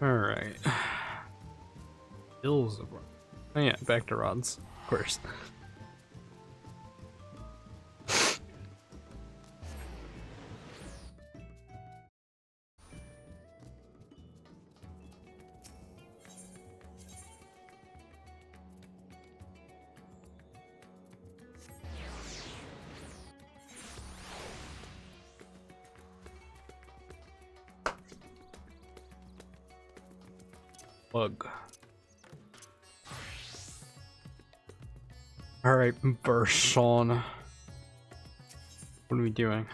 Alright. Bills of... Oh yeah, back to rods, of course. Bug. Alright, Burson. What are we doing?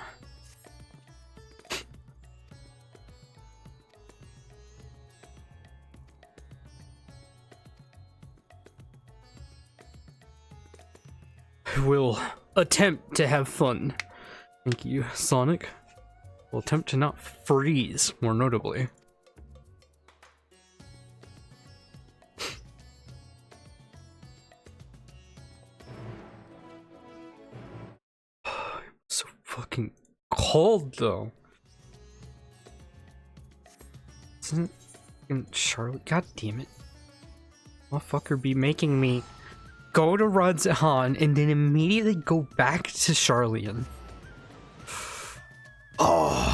We'll attempt to have fun. Thank you, Sonic. We'll attempt to not freeze, more notably. So fucking cold, though. Isn't it Charlotte? God damn it. Motherfucker be making me go to Rudzhan and then immediately go back to Charlian. Oh,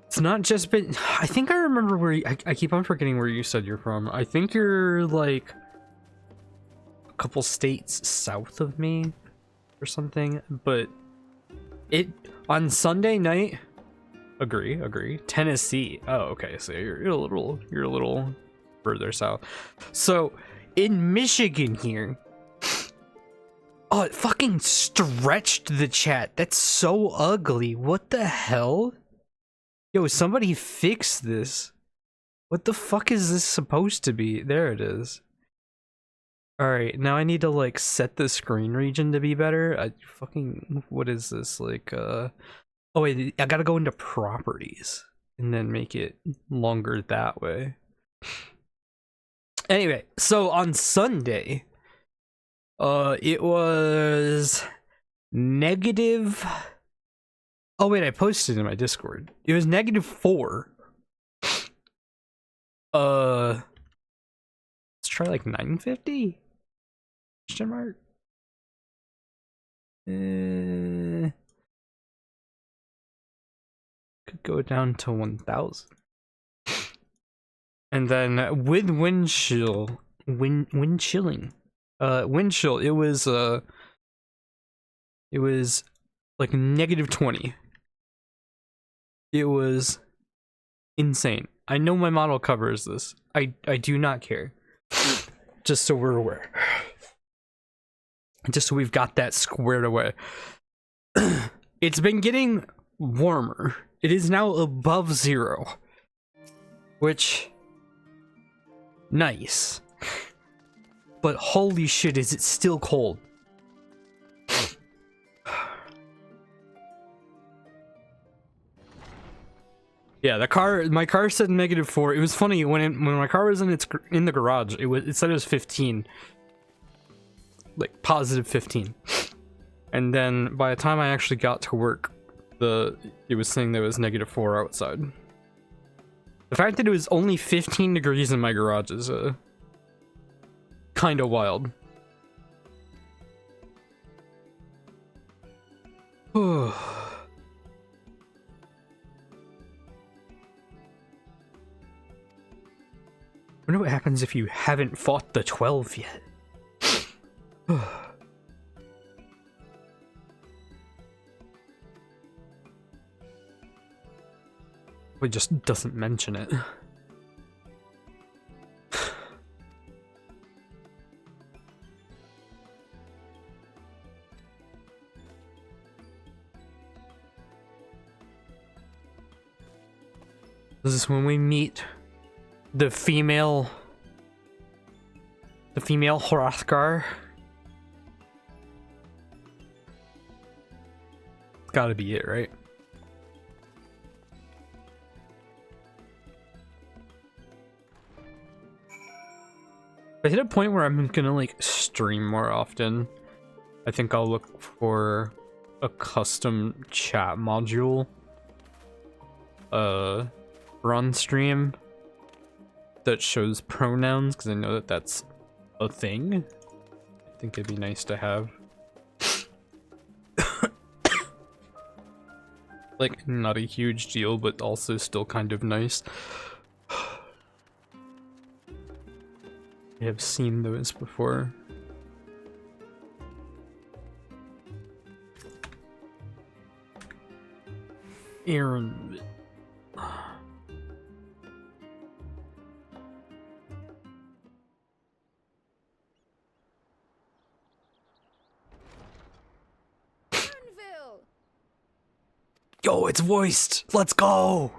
It's not just been. I think I remember where I keep on forgetting where you said you're from. I think you're like a couple states south of me or something, but it on Sunday night. Agree. Tennessee. Oh, okay. So you're a little further south. So in Michigan here. Oh, it fucking stretched the chat. That's so ugly. What the hell? Yo, somebody fix this. What the fuck is this supposed to be? There it is. Alright, now I need to like set the screen region to be better. What is this? Like, oh wait, I gotta go into properties and then make it longer that way. Anyway, so on Sunday, it was negative. Oh wait, I posted in my Discord. It was -4. Let's try like 950? Question mark? Could go down to 1000. And then with wind chill, wind chilling, wind chill, it was like -20. It was insane. I know my model covers this. I do not care. Just so we're aware. Just so we've got that squared away. It's been getting warmer. It is now above 0. Which... nice. But holy shit, is it still cold. Yeah, my car said -4. It was funny when my car was in the garage. It said it was 15, like positive 15, and then by the time I actually got to work, it was saying there was -4 outside. The fact that it was only 15 degrees in my garage is kind of wild. I wonder what happens if you haven't fought the 12 yet. It just doesn't mention it. This is when we meet the female Hrothgar. It's gotta be it, right? I hit a point where I'm gonna like stream more often. I think I'll look for a custom chat module on stream that shows pronouns, because I know that that's a thing. I think it'd be nice to have. Like, not a huge deal, but also still kind of nice. I have seen those before. Aaron. Yo, it's voiced! Let's go!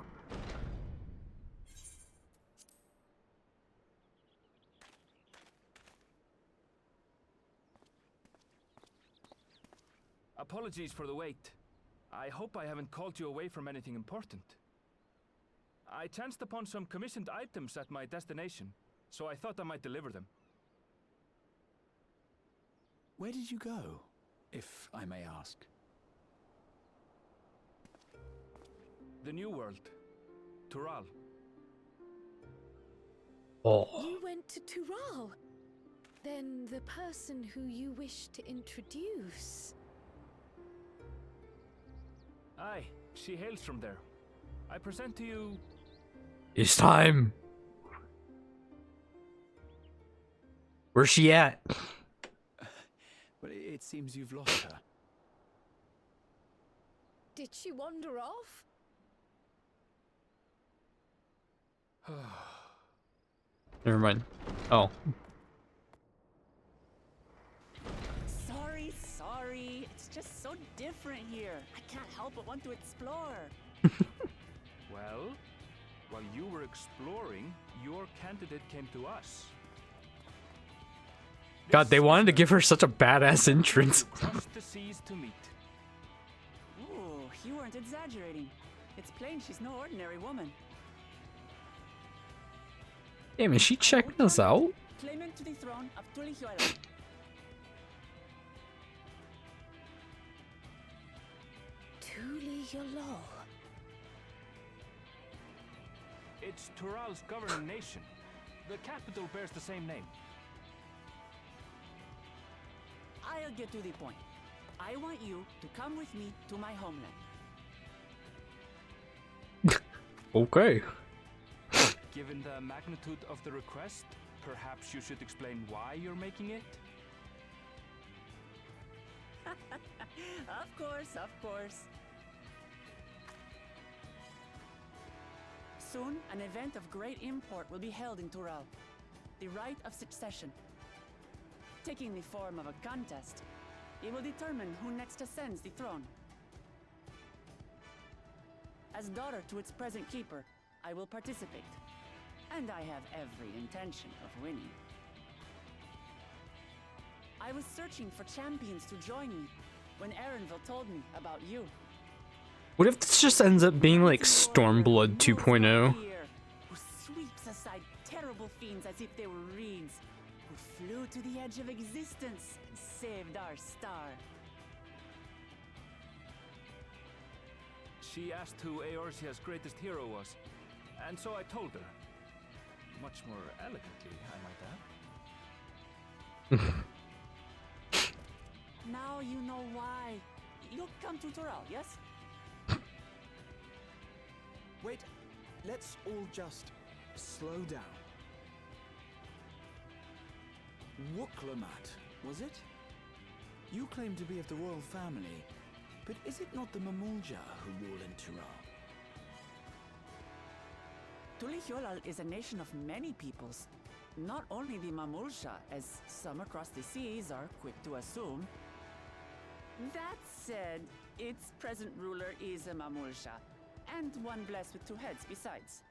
Apologies for the wait. I hope I haven't called you away from anything important. I chanced upon some commissioned items at my destination, so I thought I might deliver them. Where did you go, if I may ask? The New World. Tural. Oh. You went to Tural? Then the person who you wish to introduce... Aye, she hails from there. I present to you... It's time! Where's she at? Well, it seems you've lost her. Did she wander off? Never mind. Oh. Sorry. It's just so different here. I can't help but want to explore. Well, while you were exploring, your candidate came to us. God, they wanted to give her such a badass entrance. Crossed the seas to meet. Ooh, you weren't exaggerating. It's plain she's no ordinary woman. Damn, is she checking us out? Claimant to the throne of Tulihuela. Tulihuela. It's Tural's governing nation. The capital bears the same name. I'll get to the point. I want you to come with me to my homeland. Okay. Given the magnitude of the request, perhaps you should explain why you're making it? Of course. Soon, an event of great import will be held in Tural. The Rite of Succession. Taking the form of a contest, it will determine who next ascends the throne. As daughter to its present keeper, I will participate. And I have every intention of winning. I was searching for champions to join me when Erenville told me about you. What if this just ends up being like Stormblood 2.0? Who sweeps aside terrible fiends as if they were reeds, who flew to the edge of existence and saved our star. She asked who Eorzea's greatest hero was, and so I told her. Much more elegantly, I might add. Now you know why. You'll come to Tural, yes? Wait, let's all just slow down. Wuklomat, was it? You claim to be of the royal family, but is it not the Mamulja who rule in Tural? Tulihuela is a nation of many peoples. Not only the Mamulja, as some across the seas are quick to assume. That said, its present ruler is a Mamulja, and one blessed with two heads besides.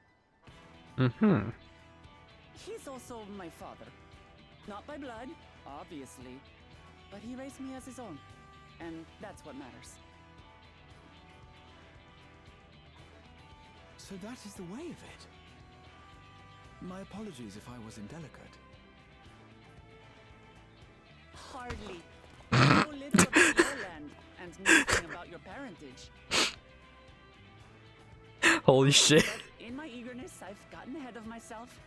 Mm-hmm. He's also my father. Not by blood, obviously, but he raised me as his own, and that's what matters. So that is the way of it. My apologies if I was indelicate. Hardly. You know little about your land and nothing about your parentage. Holy shit. But in my eagerness, I've gotten ahead of myself.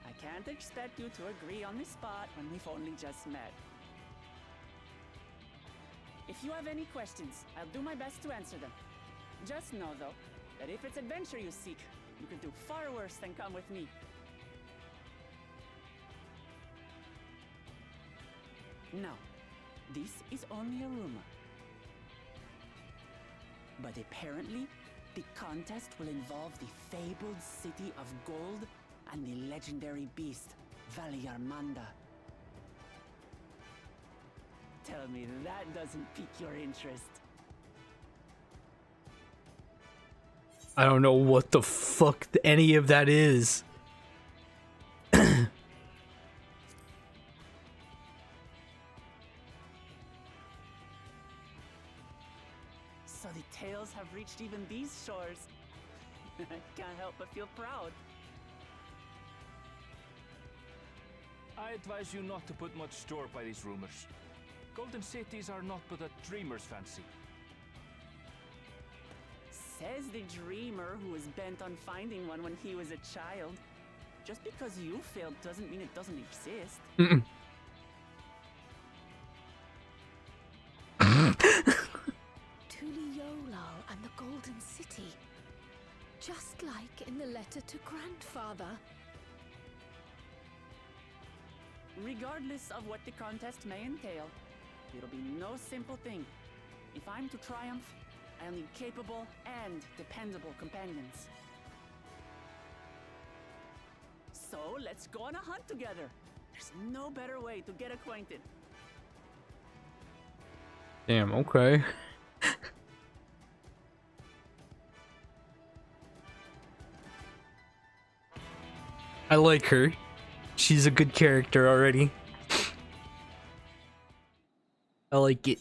I can't expect you to agree on the spot when we've only just met. If you have any questions, I'll do my best to answer them. Just know, though, that if it's adventure you seek, you could do far worse than come with me. Now, this is only a rumor. But apparently, the contest will involve the fabled city of gold and the legendary beast, Valiarmanda. Tell me that doesn't pique your interest. I don't know what the fuck any of that is. So the tales have reached even these shores. I can't help but feel proud. I advise you not to put much store by these rumors. Golden cities are not but a dreamer's fancy. Says the dreamer who was bent on finding one when he was a child. Just because you failed doesn't mean it doesn't exist. Tuliolal and the Golden City. Just like in the letter to Grandfather. Regardless of what the contest may entail, it'll be no simple thing. If I'm to triumph, I'll need capable and dependable companions. So let's go on a hunt together. There's no better way to get acquainted. Damn, okay. I like her. She's a good character already. I like it.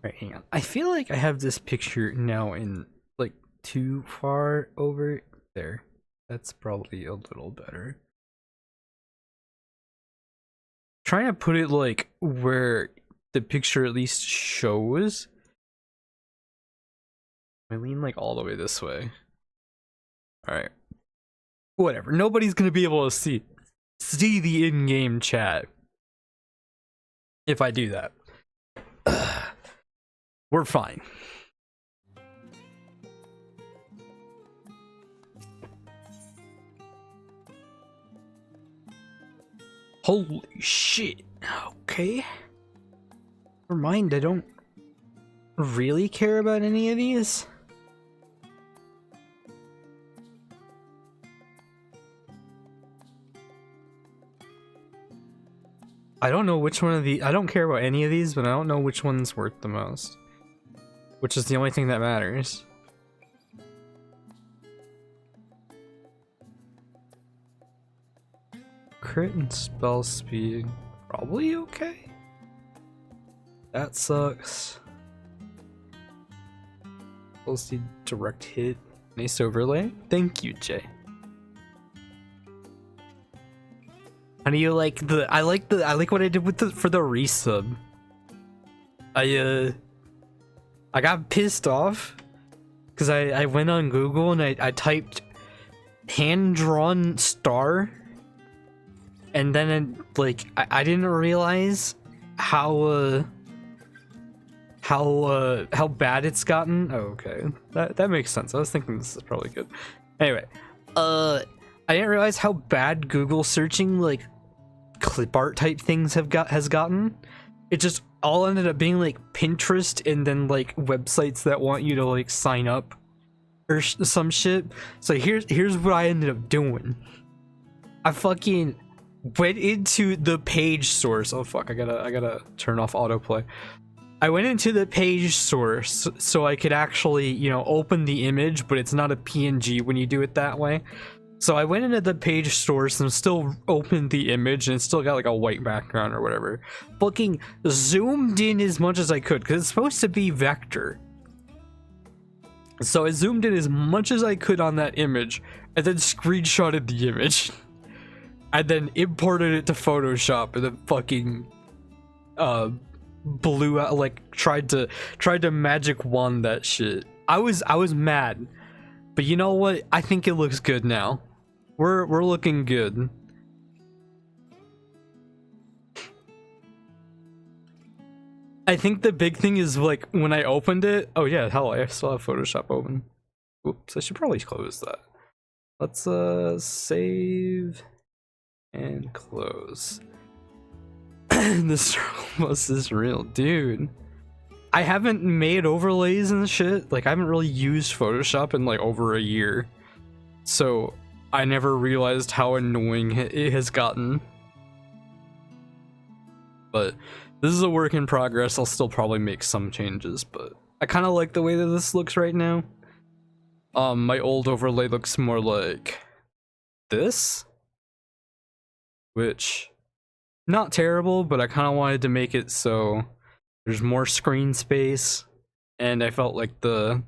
Right, hang on. I feel like I have this picture now in like too far over there. That's probably a little better. Trying to put it like where the picture at least shows. I lean like all the way this way. Alright. Whatever. Nobody's gonna be able to see the in-game chat if I do that. We're fine. Holy shit. Okay. Never mind, I don't really care about any of these. I don't know which one of the I don't care about any of these, but I don't know which one's worth the most. Which is the only thing that matters. Crit and spell speed, probably okay. That sucks. Spell speed, direct hit, nice overlay. Thank you, Jay. How do you like the? I like what I did with for the resub. I got pissed off because I went on Google and I typed hand-drawn star, and then I didn't realize how bad it's gotten. Oh, okay, that makes sense. I was thinking this is probably good. Anyway, I didn't realize how bad Google searching like clip art type things has gotten. It just all ended up being like Pinterest and then like websites that want you to like sign up or some shit. So here's what I ended up doing. I fucking went into the page source. Oh fuck, I gotta turn off autoplay. I went into the page source so I could actually, you know, open the image, but it's not a PNG when you do it that way. So I went into the page source and still opened the image and it still got like a white background or whatever. Fucking zoomed in as much as I could because it's supposed to be vector. So I zoomed in as much as I could on that image and then screenshotted the image and then imported it to Photoshop and then fucking blew out, like tried to magic wand that shit. I was mad. But you know what? I think it looks good now. We're looking good. I think the big thing is like when I opened it. Oh yeah, hell, I still have Photoshop open. Oops, I should probably close that. Let's save and close. This almost is real, dude. I haven't made overlays and shit. Like I haven't really used Photoshop in like over a year. So I never realized how annoying it has gotten. But this is a work in progress. I'll still probably make some changes, but I kind of like the way that this looks right now. My old overlay looks more like this, which not terrible, but I kind of wanted to make it so there's more screen space, and I felt like the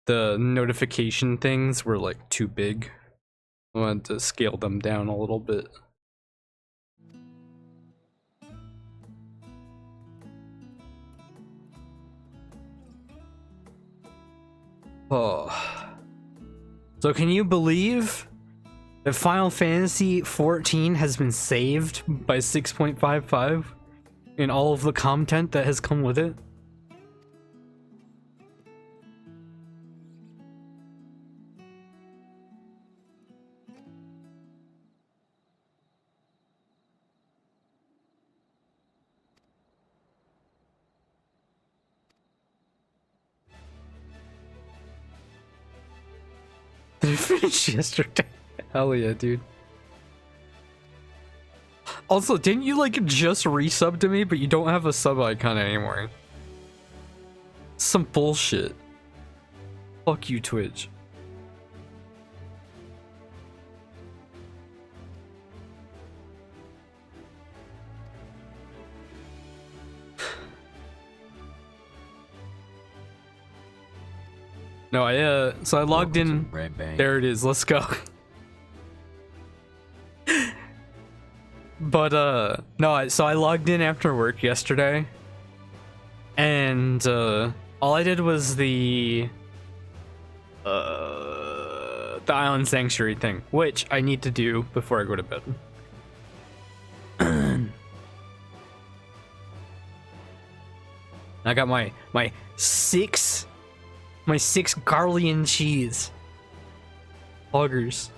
notification things were like too big. I wanted to scale them down a little bit. Oh. So can you believe that Final Fantasy XIV has been saved by 6.55 in all of the content that has come with it? Did I finish yesterday? Hell yeah, dude. Also, didn't you like just resub to me, but you don't have a sub icon anymore? Some bullshit. Fuck you, Twitch. No, so I logged in. There it is. Let's go. But so I logged in after work yesterday, and all I did was the Island Sanctuary thing, which I need to do before I go to bed. I got my six Garlian cheese. Buggers.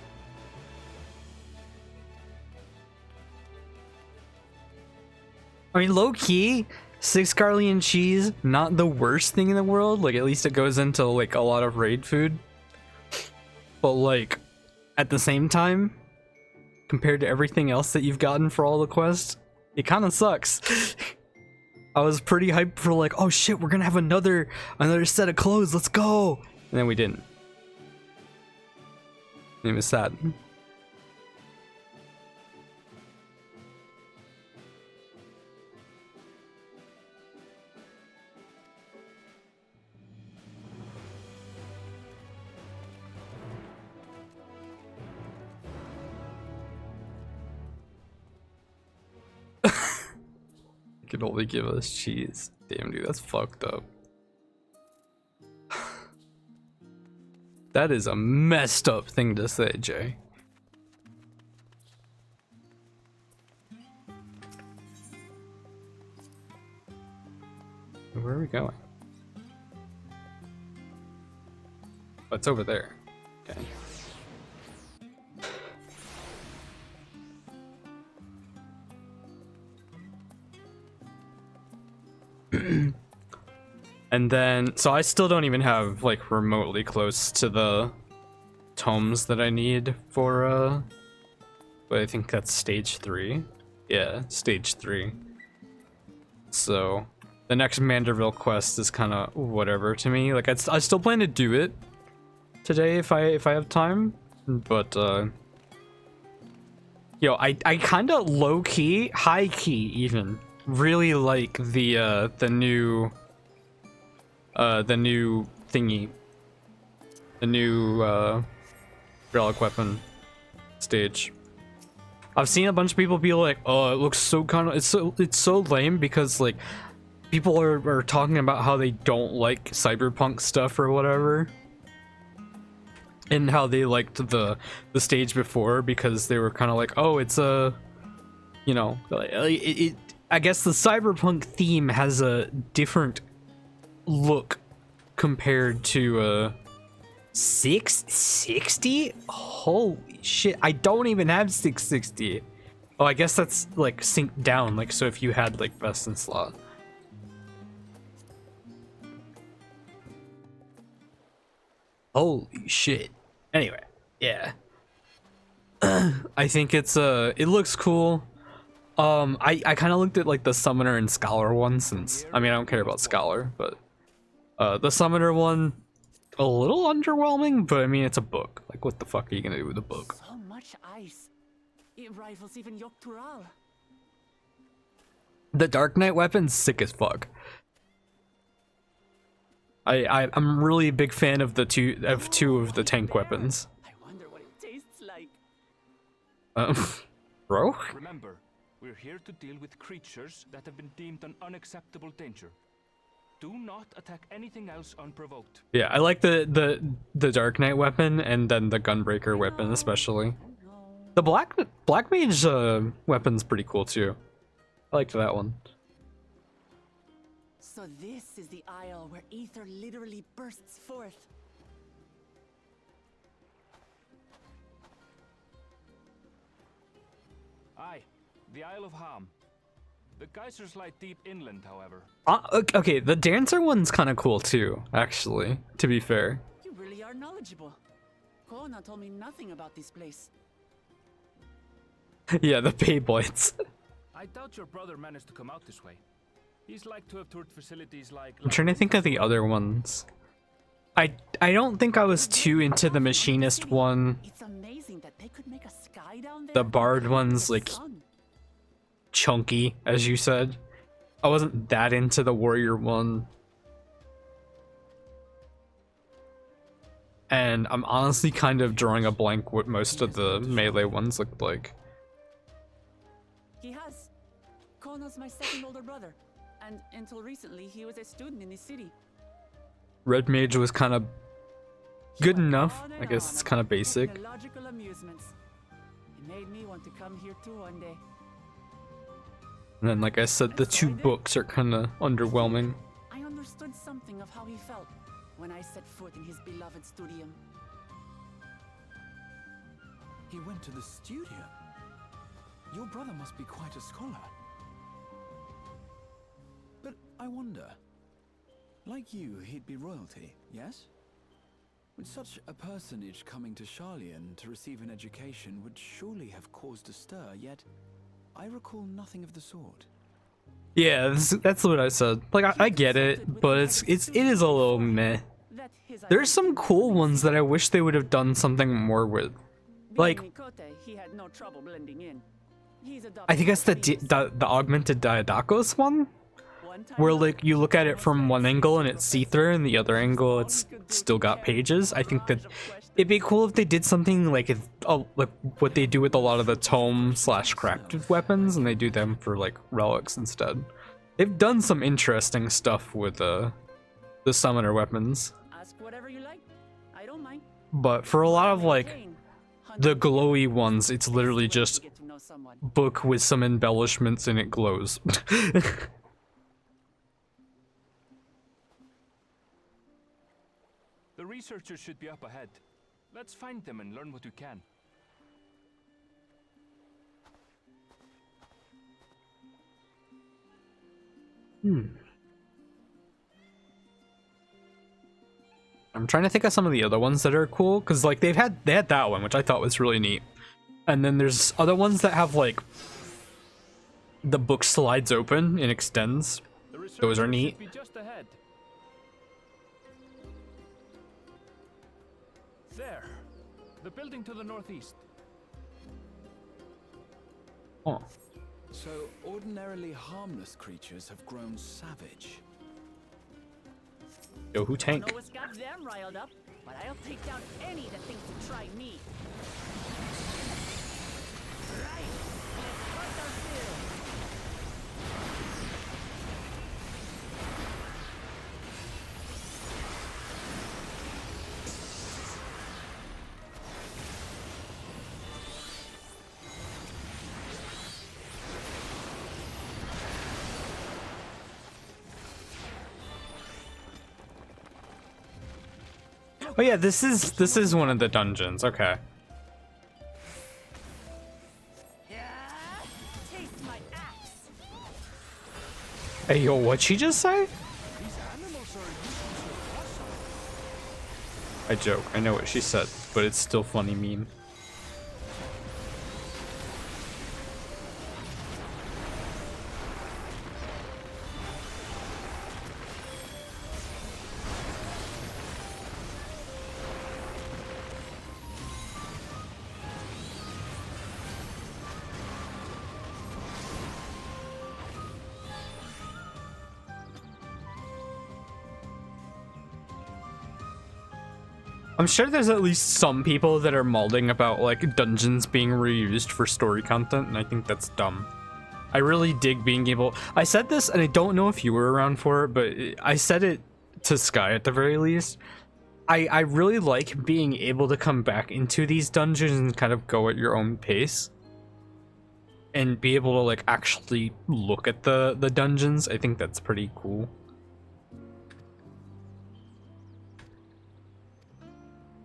I mean, low key, 6 Garlian cheese, not the worst thing in the world. Like, at least it goes into like a lot of raid food. But like, at the same time, compared to everything else that you've gotten for all the quests, it kind of sucks. I was pretty hyped for like, oh shit, we're gonna have another set of clothes, let's go! And then we didn't. It was sad. Can only give us cheese. Damn, dude, that's fucked up. That is a messed up thing to say, Jay. Where are we going? Oh, it's over there. Okay. And then, so I still don't even have like remotely close to the tomes that I need for but I think that's stage 3. Yeah, stage 3. So the next Manderville quest is kind of whatever to me. Like I still plan to do it today if I have time, but yo, I kind of low key, high key even really like the new thingy the new relic weapon stage. I've seen a bunch of people be like, "Oh, it looks so kind of it's so lame," because like people are talking about how they don't like cyberpunk stuff or whatever, and how they liked the stage before because they were kind of like, "Oh, it's a, you know, I guess the cyberpunk theme has a different look compared to 660. Holy shit, I don't even have 660. Oh, I guess that's like synced down, like, so if you had like best in slot. Holy shit. Anyway, yeah. I think it looks cool. I kind of looked at like the Summoner and Scholar one, since I mean I don't care about Scholar, but the Summoner one, a little underwhelming, but I mean it's a book. Like, what the fuck are you gonna do with a book? So much ice. It rivals even Yogg-Tural. The Dark Knight weapon's sick as fuck. I'm really a big fan of two of the tank weapons. I wonder what it tastes like. Bro? Remember, we're here to deal with creatures that have been deemed an unacceptable danger. Do not attack anything else unprovoked. Yeah, I like the Dark Knight weapon, and then the Gunbreaker weapon especially. The Black Mage weapon's pretty cool too. I liked that one. So this is the isle where ether literally bursts forth. Aye, the Isle of Ham. The geysers lie deep inland, however. Okay, the Dancer one's kind of cool too, actually, to be fair. You really are knowledgeable. Kona told me nothing about this place. Yeah, the Beyblades. I doubt your brother managed to come out this way. He's like to have toured facilities like... I'm trying to think of the other ones. I don't think I was too into the Machinist one. It's amazing that they could make a sky down there. The Bard one's The like sun. chunky, as you said. I wasn't that into the Warrior one. And I'm honestly kind of drawing a blank what most of the melee ones looked like. He has. Kono's my second older brother, and until recently he was a student in the city. Red Mage was kind of He good went enough. on I and guess on it's kind of about basic. technological amusements. It made me want to come here too one day. And then, like I said, the two books are kind of underwhelming. I understood something of how he felt when I set foot in his beloved studium. He went to the studio. Your brother must be quite a scholar. But I wonder, like you, he'd be royalty, yes? With such a personage coming to Sharlayan to receive an education would surely have caused a stir, yet I recall nothing of the sort. Yeah, that's what I said. Like, I get it, but it is a little meh. That his There's some cool ones that I wish they would have done something more with. Like, Being Mikote, he had no trouble blending in. He's I think that's the adopted the augmented Diadakos one, one time where though, like you look at it from one angle and it's see-through, and the other angle it's still got pages. I think that it'd be cool if they did something like like what they do with a lot of the tome/crafted weapons, and they do them for like relics instead. They've done some interesting stuff with the summoner weapons, ask whatever you like. I don't mind. but for a lot of like Jane, the glowy ones, it's literally just get to know someone. book with some embellishments and it glows. The researchers should be up ahead. Let's find them and learn what we can. I'm trying to think of some of the other ones that are cool, because like they had that one, which I thought was really neat, and then there's other ones that have like the book slides open and extends. The Those are researchers neat. should be just ahead. There. The building to the northeast. Oh, So, ordinarily harmless creatures have grown savage. yo, who tank? Know what's got them riled up? but I'll take down any that thinks to try me. Right, let's fight our fill. Oh yeah, this is one of the dungeons. Okay. Yeah, taste my axe. Hey yo, what'd she just say? These animals are useless or awesome. I joke. I know what she said, but it's still funny meme. I'm sure there's at least some people that are malding about like dungeons being reused for story content, and I think that's dumb. I really dig being able. I said this, and I don't know if you were around for it, but I said it to Sky at the very least. I really like being able to come back into these dungeons and kind of go at your own pace, and be able to like actually look at the dungeons. I think that's pretty cool.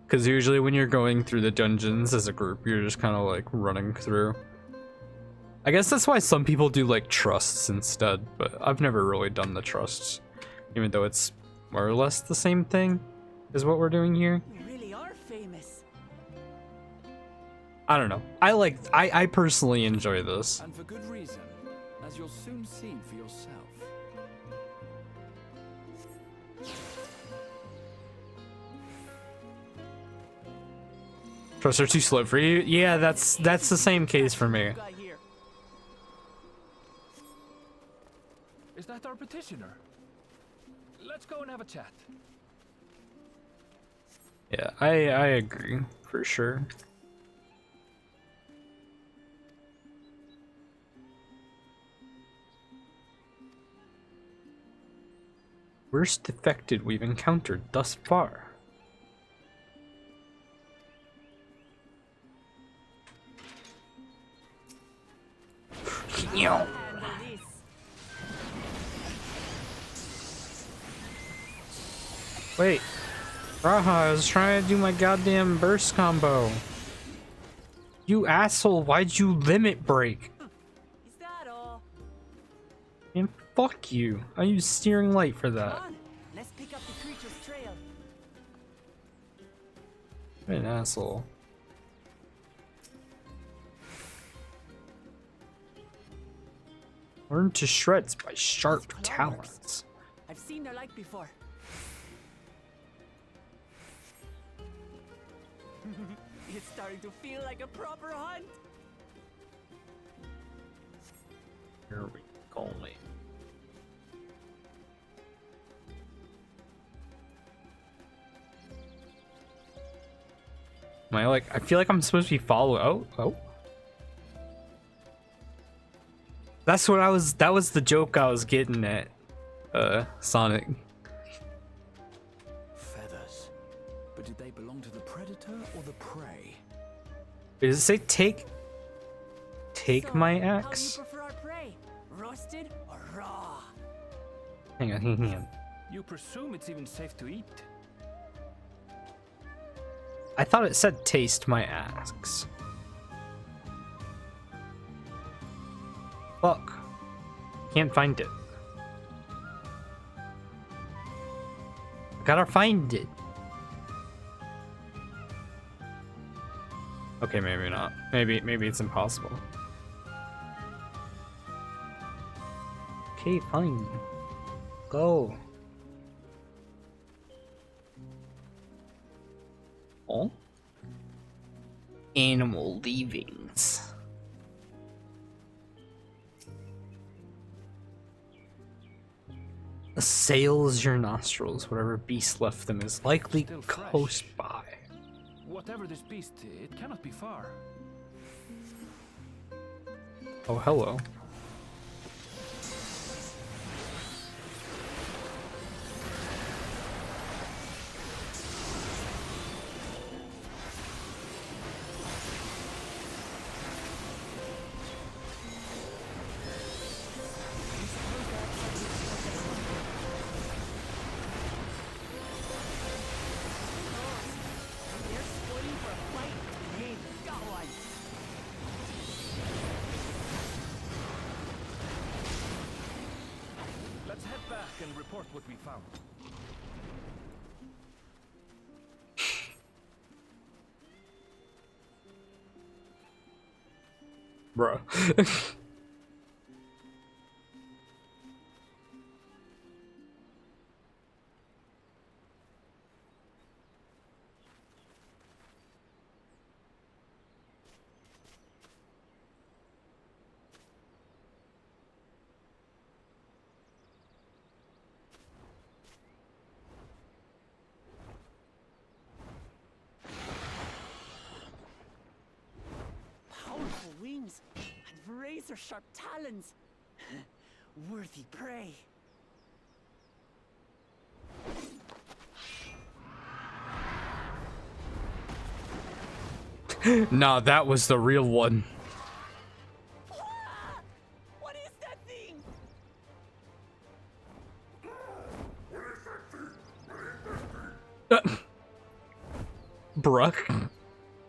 Because usually when you're going through the dungeons as a group, you're just kind of like running through. I guess that's why some people do like trusts instead, but I've never really done the trusts. Even though it's more or less the same thing as what we're doing here. We really are famous. I don't know. I personally enjoy this. And for good reason, as you'll soon see for yourself. Trusts are too slow for you? Yeah, that's the same case for me. Got here. Is that our petitioner? Let's go and have a chat. Yeah, I agree, for sure. Worst defected we've encountered thus far. Handle this. Wait, Raha, I was trying to do my goddamn burst combo. You asshole, why'd you limit break? Is that all? And fuck you. I use steering light for Come that. on, let's pick up the creature's trail. What an asshole. Learn to shreds by sharp talons. I've seen their like before. It's starting to feel like a proper hunt. Here we go. Am I like? I feel like I'm supposed to be following. Oh. That's what I was. That was the joke I was getting at, Sonic. Feathers. But did they belong to the predator or the prey? Does it say take So, my How axe? do you prefer our prey? Roasted or raw? Hang on. You presume it's even safe to eat? I thought it said taste my axe. Fuck. Can't find it. Gotta find it. Okay, maybe not. Maybe it's impossible. Okay, fine. Go. Oh? Animal leavings. assails your nostrils. Whatever beast left them is likely Still fresh. close by. Whatever this beast, it cannot be far. Oh, hello. They're spoiling for a fight. We ain't got one. Let's head back and report what we found. Bruh. Powerful wings and razor-sharp talons. Worthy prey. Nah, that was the real one. Ah! What is that thing? Bruh.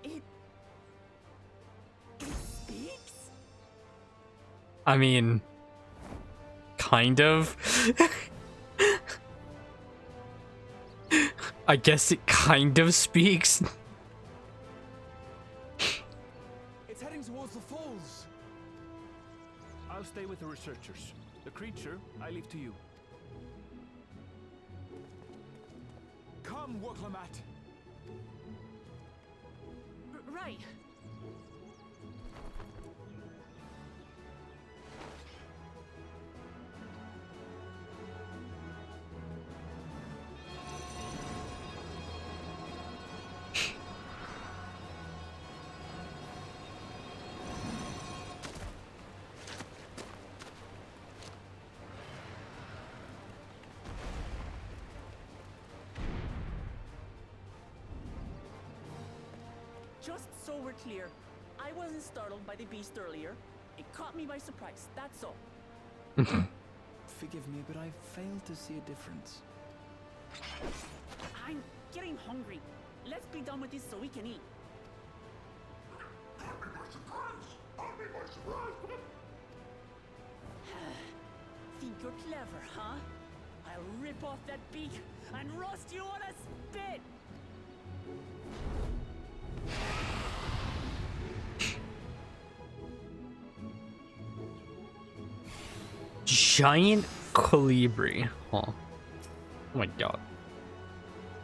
It speaks? I mean, kind of. I guess it kind of speaks. It's heading towards the falls. I'll stay with the researchers. The creature, I leave to you. Come, Woklamat. Right. Just so we're clear, I wasn't startled by the beast earlier. It caught me by surprise, that's all. Forgive me, but I failed to see a difference. I'm getting hungry. Let's be done with this so we can eat. Think you're clever, huh? I'll rip off that beak and roast you on a spit! Giant colibri. Huh. Oh my god.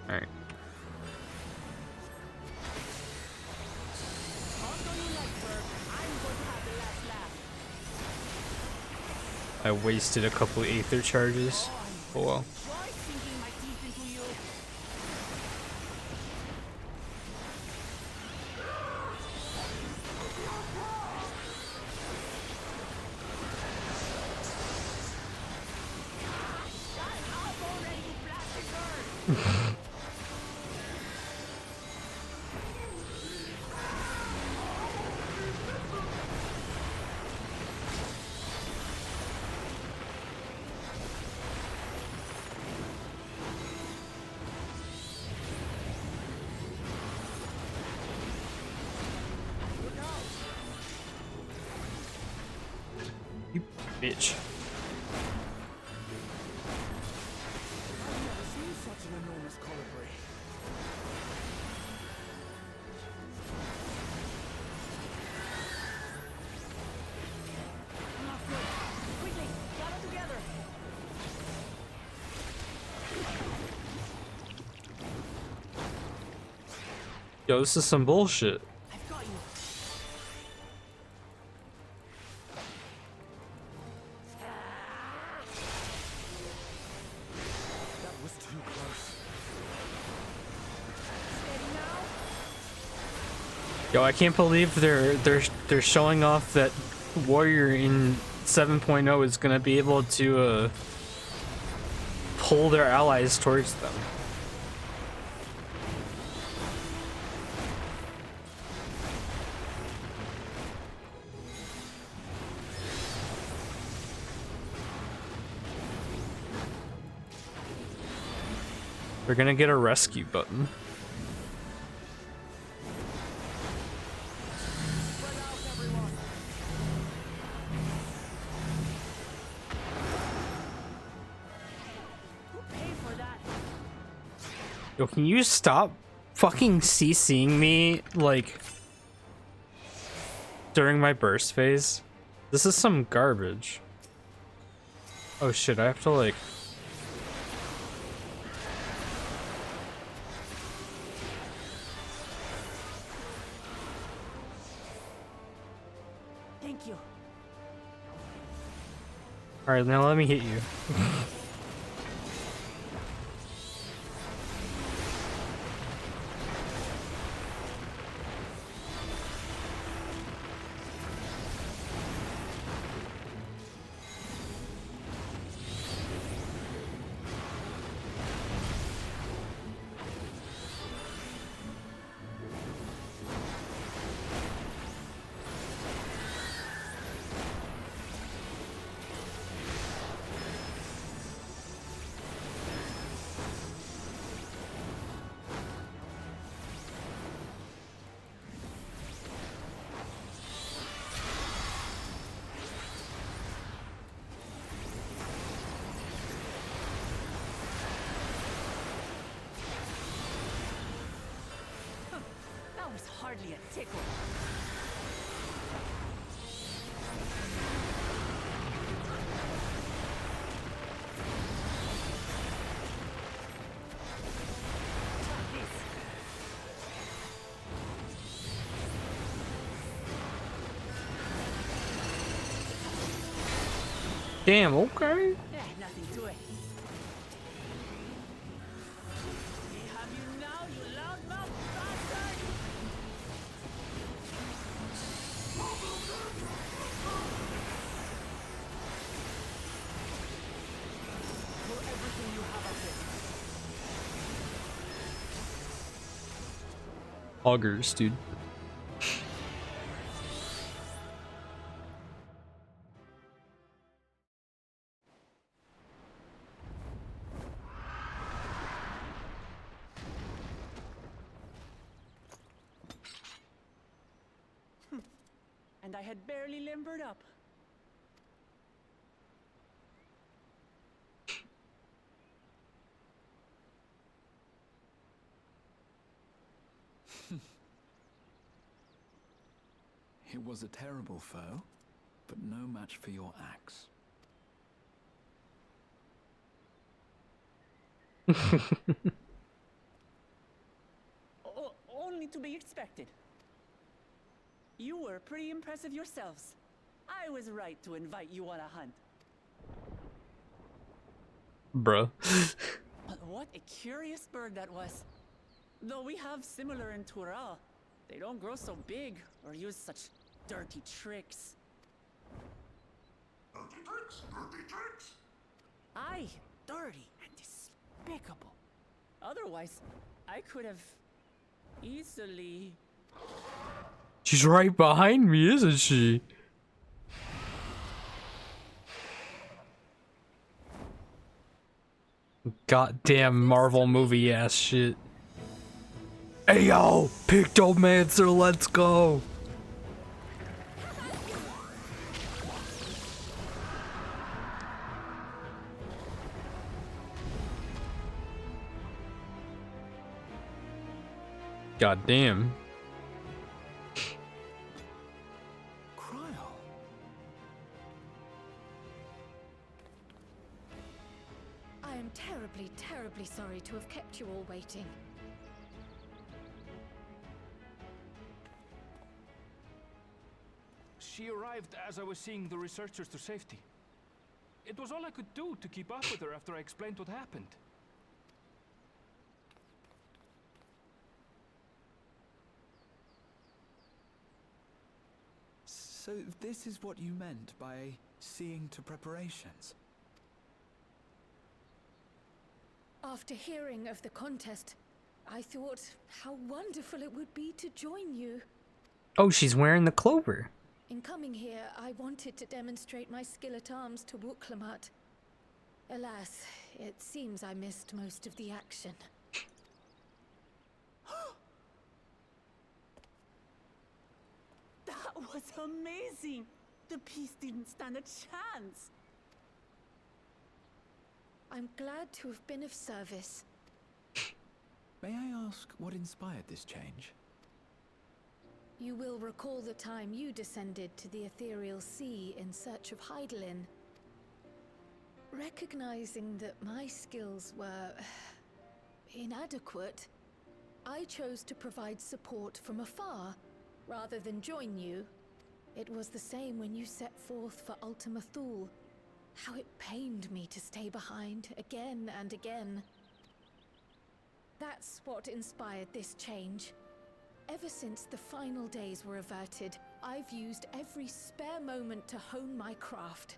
Alright. Talk on you like, Bird. I'm going to have the last laugh. I wasted a couple aether charges. Oh well. Try sinking my teeth into you. Shut up already, you blasted bird! You bitch. I've never seen such an enormous colibri. Not good. Quickly, gather together. Yo, this is some bullshit. I've got you. Yo, I can't believe they're showing off that Warrior in 7.0 is gonna be able to pull their allies towards them. They're gonna get a rescue button. Yo, can you stop fucking CCing me, like, during my burst phase? This is some garbage. Oh shit, I have to, like... Thank you. Alright, now let me hit you. That was hardly a tickle. Damn, okay. Yeah, nothing to it. They have you now, you loudmouth bastard! Throw everything you have at it. Augers, dude. And I had barely limbered up. It was a terrible foe, but no match for your axe. Only to be expected. You were pretty impressive yourselves. I was right to invite you on a hunt. Bruh. But what a curious bird that was. Though we have similar in Tural, they don't grow so big or use such dirty tricks. Dirty tricks? Dirty tricks? Aye, dirty and despicable. Otherwise, I could have easily... She's right behind me, isn't she? Goddamn Marvel movie ass shit. Hey yo, Pictomancer, let's go. Goddamn. I am terribly, terribly sorry to have kept you all waiting. She arrived as I was seeing the researchers to safety. It was all I could do to keep up with her after I explained what happened. So this is what you meant by seeing to preparations? After hearing of the contest, I thought how wonderful it would be to join you. Oh, she's wearing the clover. In coming here, I wanted to demonstrate my skill at arms to Wuklamut. Alas, it seems I missed most of the action. That was amazing! The piece didn't stand a chance! I'm glad to have been of service. May I ask what inspired this change? You will recall the time you descended to the ethereal sea in search of Heidelin. Recognizing that my skills were inadequate, I chose to provide support from afar, rather than join you. It was the same when you set forth for Ultima Thule. How it pained me to stay behind again and again. That's what inspired this change. Ever since the final days were averted, I've used every spare moment to hone my craft.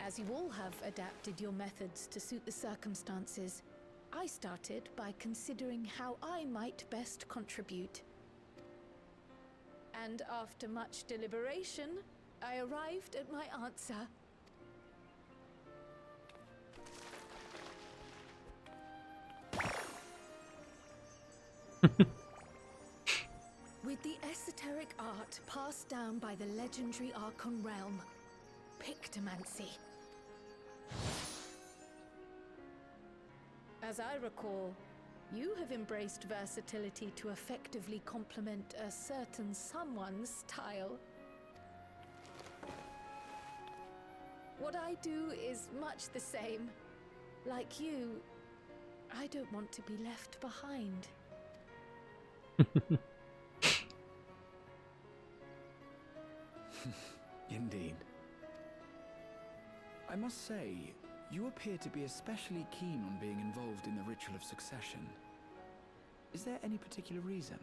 As you all have adapted your methods to suit the circumstances, I started by considering how I might best contribute. And after much deliberation, I arrived at my answer. With the esoteric art passed down by the legendary Archon realm, Pictomancy. As I recall, you have embraced versatility to effectively complement a certain someone's style. What I do is much the same. Like you, I don't want to be left behind. Indeed. I must say, you appear to be especially keen on being involved in the ritual of succession. Is there any particular reason?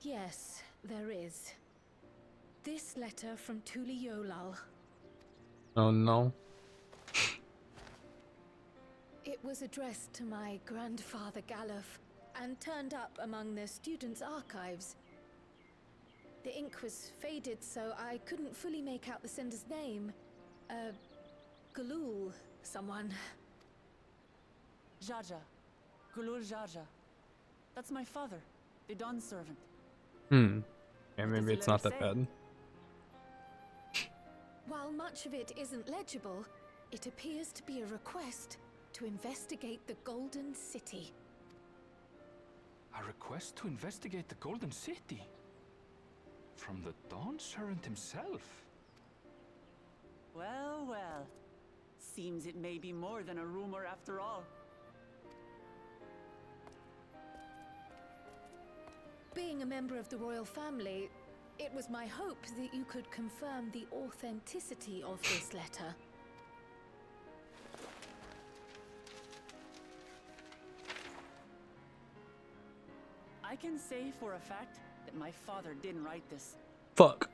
Yes, there is. This letter from Tuli Yolal. Oh no. It was addressed to my grandfather Galuf and turned up among the students' archives. The ink was faded, so I couldn't fully make out the sender's name. Galul, someone. Jaja. Gulul Jaja. That's my father, the Dawn servant. Yeah, maybe the it's not letter that say? bad. While much of it isn't legible, it appears to be a request to investigate the Golden City. A request to investigate the Golden City? From the Dawn Servant himself? Well, well. Seems it may be more than a rumor after all. Being a member of the royal family, it was my hope that you could confirm the authenticity of this letter. I can say for a fact that my father didn't write this. Fuck.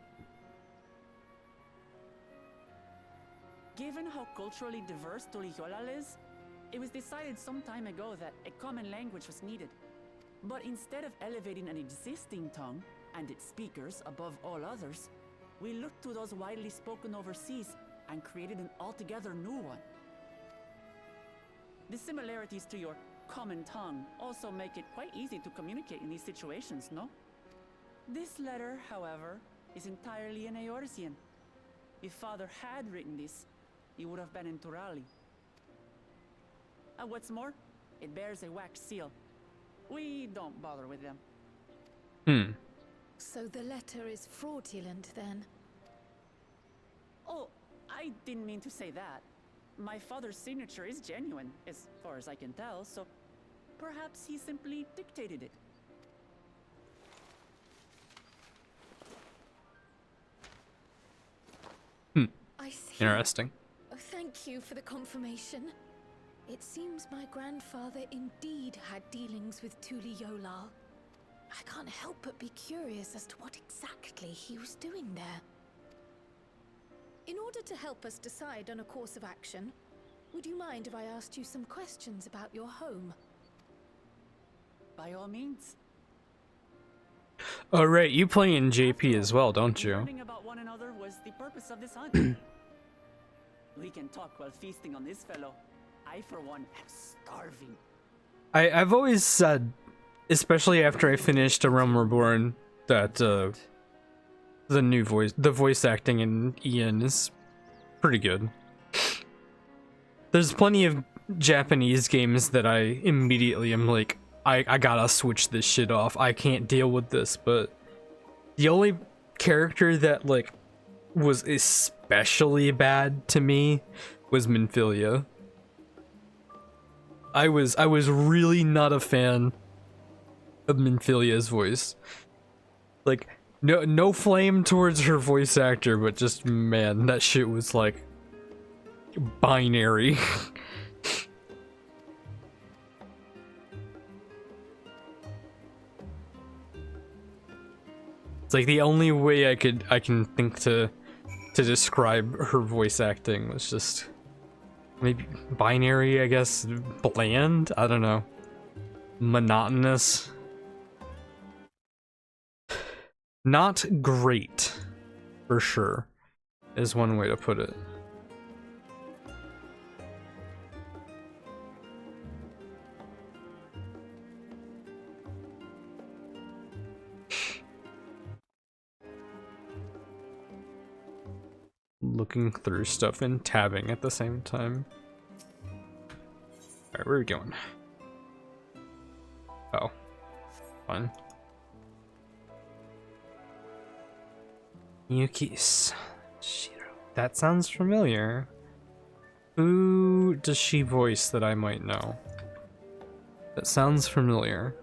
Given how culturally diverse Tuliholal is, it was decided some time ago that a common language was needed. But instead of elevating an existing tongue and its speakers above all others, we looked to those widely spoken overseas and created an altogether new one. The similarities to your common tongue also make it quite easy to communicate in these situations, no? This letter, however, is entirely in Eorzean. If Father had written this, he would have been in Turali. And what's more, it bears a wax seal. We don't bother with them. So the letter is fraudulent, then? Oh, I didn't mean to say that. My father's signature is genuine, as far as I can tell, so perhaps he simply dictated it. I see. Interesting. Oh, thank you for the confirmation. It seems my grandfather indeed had dealings with Tuli Yolal. I can't help but be curious as to what exactly he was doing there. In order to help us decide on a course of action, would you mind if I asked you some questions about your home? By all means. Oh right, you play in JP as well, don't you? Learning about one another was the purpose of this hunt. We can talk while feasting on this fellow. I, for one, am starving. I've always said, especially after I finished A Realm Reborn, that the voice acting in Ian is pretty good. There's plenty of Japanese games that I immediately am like, I gotta switch this shit off. I can't deal with this, but the only character that like was especially bad to me was Minfilia. I was really not a fan of Minfilia's voice. Like, no flame towards her voice actor, but just, man, that shit was like binary. It's like the only way I can think to describe her voice acting was just maybe binary, I guess, bland, I don't know, monotonous. Not great, for sure, is one way to put it. Looking through stuff and tabbing at the same time. Alright, where are we going? Oh. Fun. Yuki's Shiro. That sounds familiar. Who does she voice that I might know? That sounds familiar.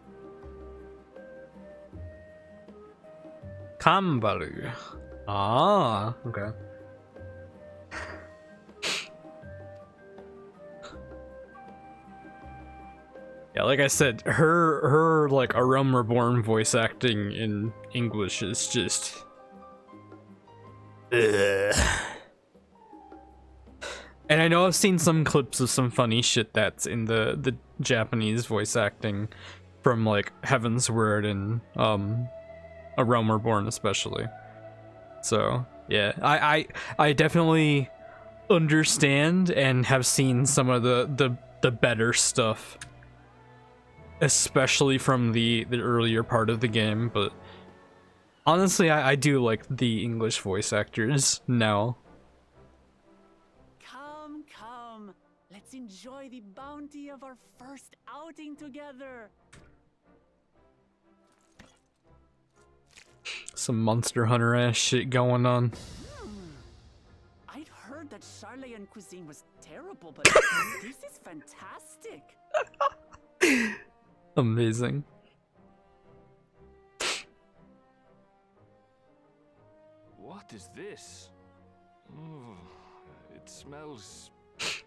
Kambaru. Ah, okay. Yeah, like I said, her like A Realm Reborn voice acting in English is just ugh. And I know I've seen some clips of some funny shit that's in the Japanese voice acting from like Heaven's Word and A Realm Reborn especially. So yeah, I definitely understand and have seen some of the better stuff, especially from the earlier part of the game, but honestly I do like the English voice actors now. Come, let's enjoy the bounty of our first outing together. Some Monster Hunter ass shit going on. I'd heard that Charlayan cuisine was terrible, but this is fantastic. Amazing. What is this? Oh, it smells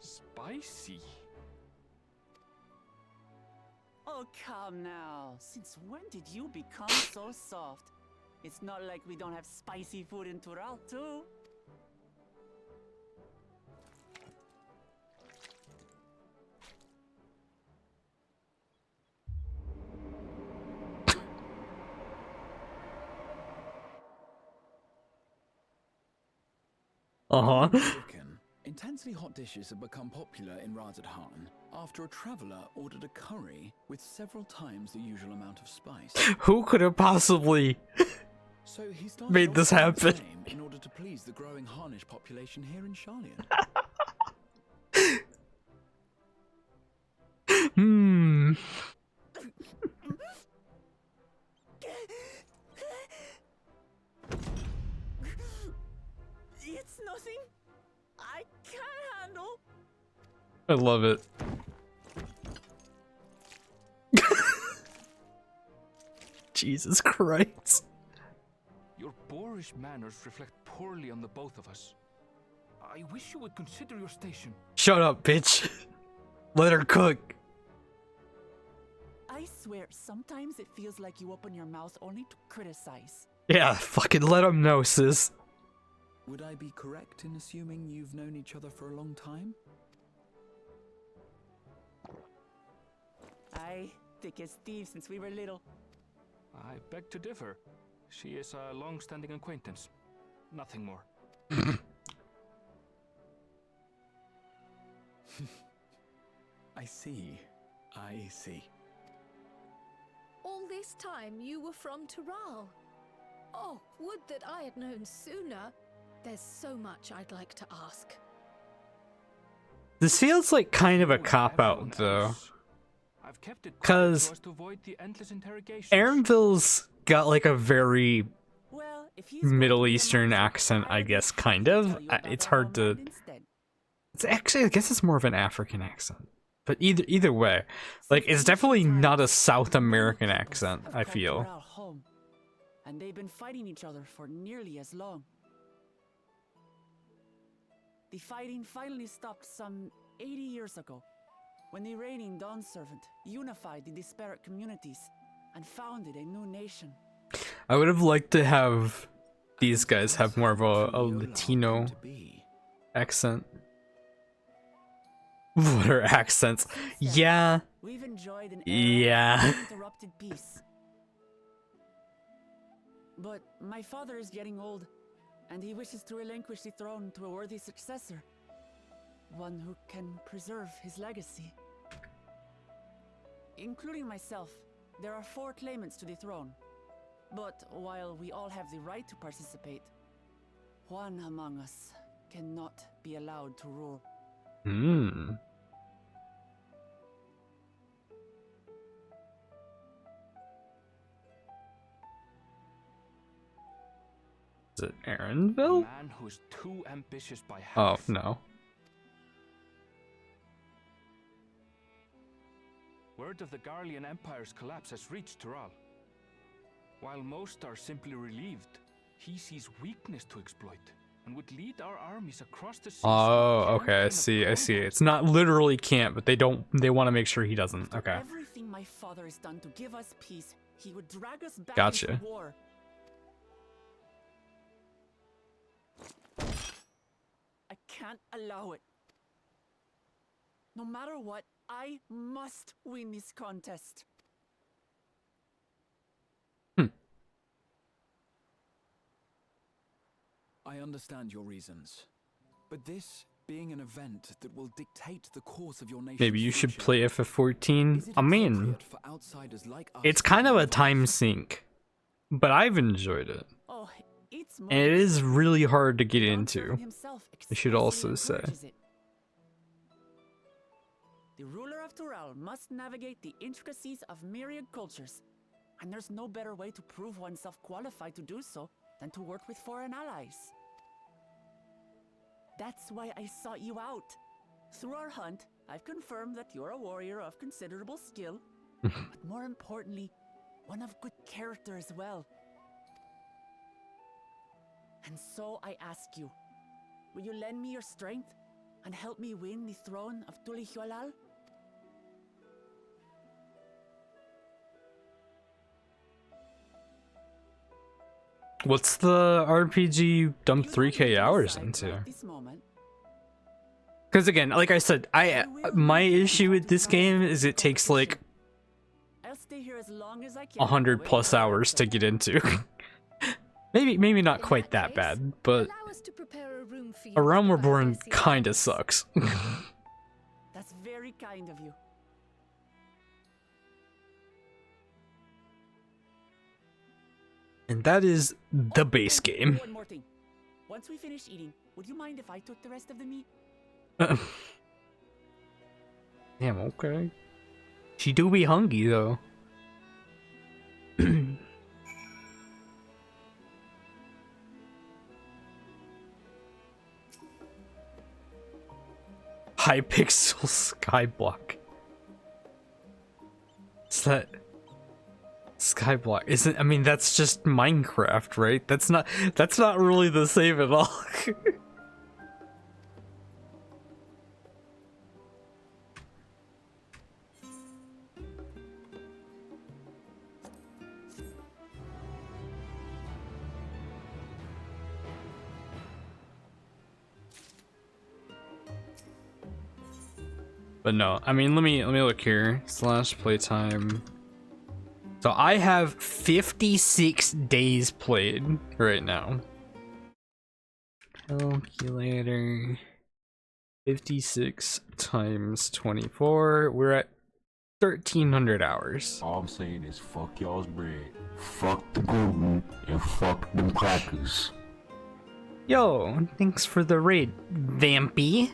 spicy. Oh, come now. Since when did you become so soft? It's not like we don't have spicy food in Tural, too. Intensely hot dishes have become popular in Razadhan after a traveler ordered a curry with several times the usual amount of spice. Who could have possibly So he started made this offering the happen? same in order to please the growing Harnish population here in Charlian. Hmm. It's nothing I can't handle. I love it. Jesus Christ. Your boorish manners reflect poorly on the both of us. I wish you would consider your station. Shut up, bitch. Let her cook. I I swear, sometimes it feels like you open your mouth only to criticize. Yeah, fucking let him know, sis. Would I be correct in assuming you've known each other for a long time? Aye, thick as thieves since we were little. I beg to differ. She is a long-standing acquaintance. Nothing more. I see. I see. All this time you were from Tural. Oh, would that I had known sooner. There's so much I'd like to ask. This feels like kind of a Oh, cop-out, everyone though. else. I've kept it quiet 'Cause so as to avoid the endless interrogations. Arenville's got like a very Well, if he's going to Middle be a Eastern monster, accent, I I'll be guess, happy kind to of. tell you about It's the hard to. homeland instead. It's actually, I guess it's more of an African accent. But either way, like, Since it's definitely ancient not a times, South many American peoples accent, have I called feel. Tural home, and they've been fighting each other for nearly as long. The fighting finally stopped some 80 years ago, when the reigning Dawn Servant unified the disparate communities and founded a new nation. I would have liked to have these guys have That's more of how a Yola Latino came to be. accent. What are accents? Since then, Yeah. we've enjoyed an Yeah. era of uninterrupted peace. But my father is getting old, and he wishes to relinquish the throne to a worthy successor. One who can preserve his legacy. Including myself, there are 4 claimants to the throne. But while we all have the right to participate, one among us cannot be allowed to rule. Hmm. Is it A Arenville? man who is too ambitious by Oh, half. no. Word of the Garlean Empire's collapse has reached Tural. While most are simply relieved, he sees weakness to exploit and would lead our armies across the seas. Oh, with okay, I Kingpin see, of I see. Cornwall. It's not literally can't, but they want to make sure he doesn't. After Okay. everything my father has done to give us peace, he would drag us back Gotcha. into war. I can't allow it. No matter what, I must win this contest. I understand your reasons. But this being an event that will dictate the course of your nation's Maybe you should future, play FF14. is it I mean, appropriate for outsiders like us it's to kind be of a involved? time sink, but I've enjoyed it. Oh, it's more And it than is really hard to get Dawn into. Servant himself I should expressly also say. encourages it. The ruler of Tural must navigate the intricacies of myriad cultures, and there's no better way to prove oneself qualified to do so than to work with foreign allies. That's why I sought you out. Through our hunt, I've confirmed that you're a warrior of considerable skill, but more importantly, one of good character as well. And so I ask you, will you lend me your strength and help me win the throne of Tulihualal? What's the RPG you dumped You don't 3K need to hours decide into? right this moment. Because again, like I said, my issue with this game is it takes like I'll stay here as long as I can. 100 plus hours to get into. maybe not In quite that that case, bad, but allow us to prepare a room for you A at Realm the Reborn Fantasy kinda XIV. sucks. That's very kind of you. And that is the base Oh, game. One more thing. Once we finish eating, would you mind if I took the rest of the meat? Damn, okay. She do be hungry though. High pixel skyblock. Is that skyblock? Isn't, I mean, that's just Minecraft, right? That's not really the same at all. But no, I mean, let me look here. Slash playtime. So I have 56 days played right now. Calculator. 56 times 24. We're at 1,300 hours. All I'm saying is fuck y'all's bread, fuck the gluten, and fuck them crackers. Yo, thanks for the raid, Vampy.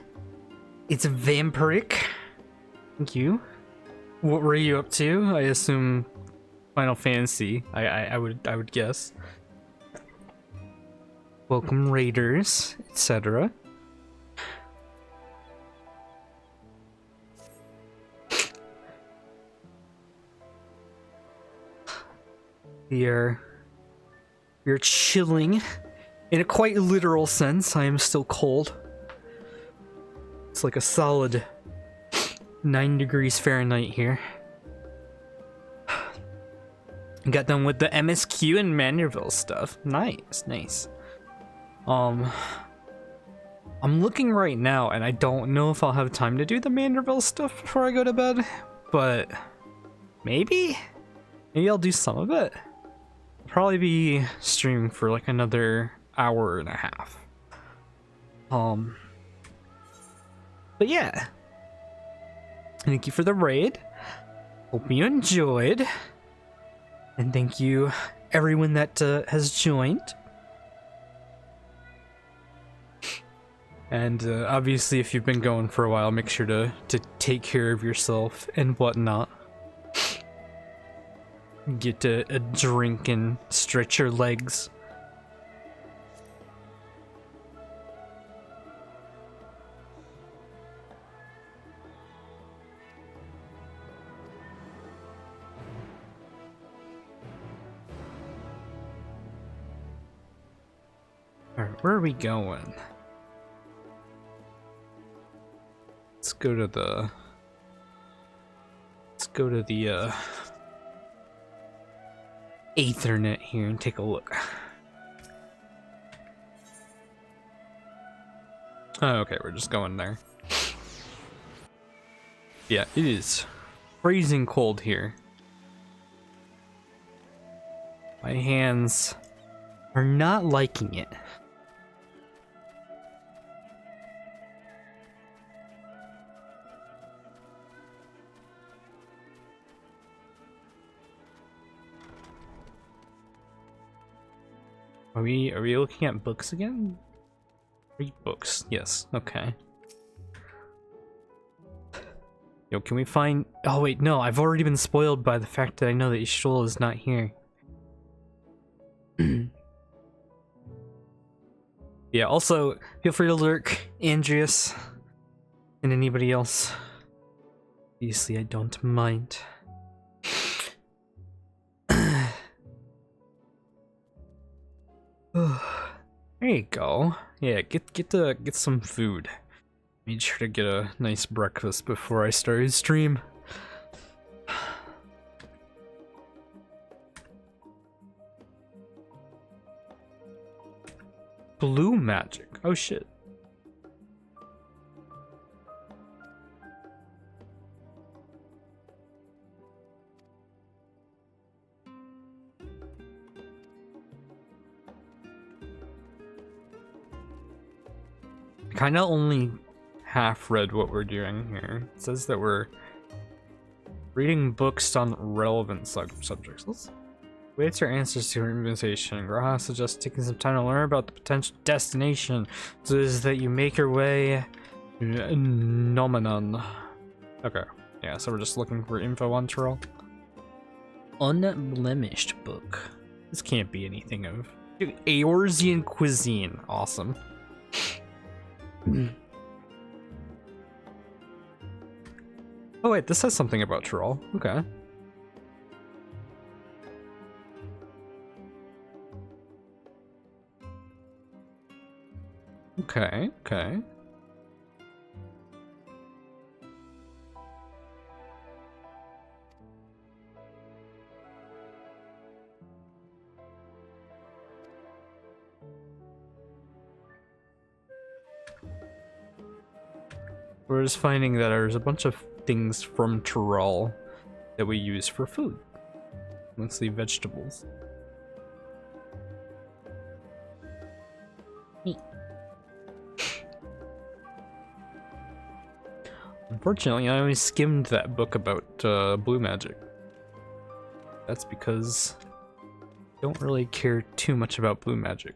It's Vampiric. Thank you. What were you up to? I assume Final Fantasy. I would guess. Welcome raiders, etc. We're chilling. In a quite literal sense, I am still cold. It's like a solid 9 degrees Fahrenheit here. Got done with the MSQ and Manderville stuff. Nice. I'm looking right now, and I don't know if I'll have time to do the Manderville stuff before I go to bed, but maybe I'll do some of it. I'll probably be streaming for like another hour and a half. But yeah, thank you for the raid. Hope you enjoyed, and thank you everyone that has joined. And obviously, if you've been going for a while, make sure to take care of yourself and whatnot. Get a drink and stretch your legs. Alright, where are we going? Let's go to the Ethernet here and take a look. Oh, okay, we're just going there. Yeah, it is freezing cold here. My hands are not liking it. Are we looking at books again? Read books. Yes. Okay. Yo, can we find... Oh wait, no, I've already been spoiled by the fact that I know that Ishol is not here. Yeah, also, feel free to lurk, Andreas, and anybody else. Obviously, I don't mind. There you go. Yeah, get some food. Made sure to get a nice breakfast before I started stream. Blue magic. Oh shit. Kinda only half read what we're doing here. It says that we're reading books on relevant subjects. Let's wait to answers to your invitation. Graha suggests taking some time to learn about the potential destination so is that you make your way Nomenon. Okay. Yeah, so we're just looking for info on Troll. Unblemished book. This can't be anything of Eorzean cuisine. Awesome. Oh wait, this says something about Troll. Okay. Okay. We're just finding that there's a bunch of things from Tyrol that we use for food. Mostly vegetables. Neat. Unfortunately, I only skimmed that book about blue magic. That's because I don't really care too much about blue magic.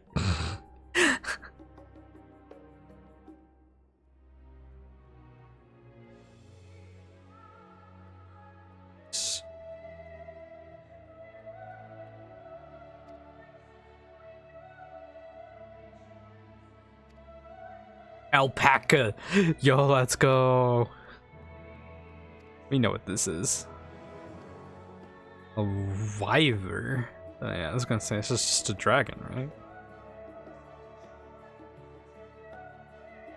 Alpaca! Yo, let's go! We know what this is. A wyvern? Oh, yeah, I was gonna say, it's just a dragon, right?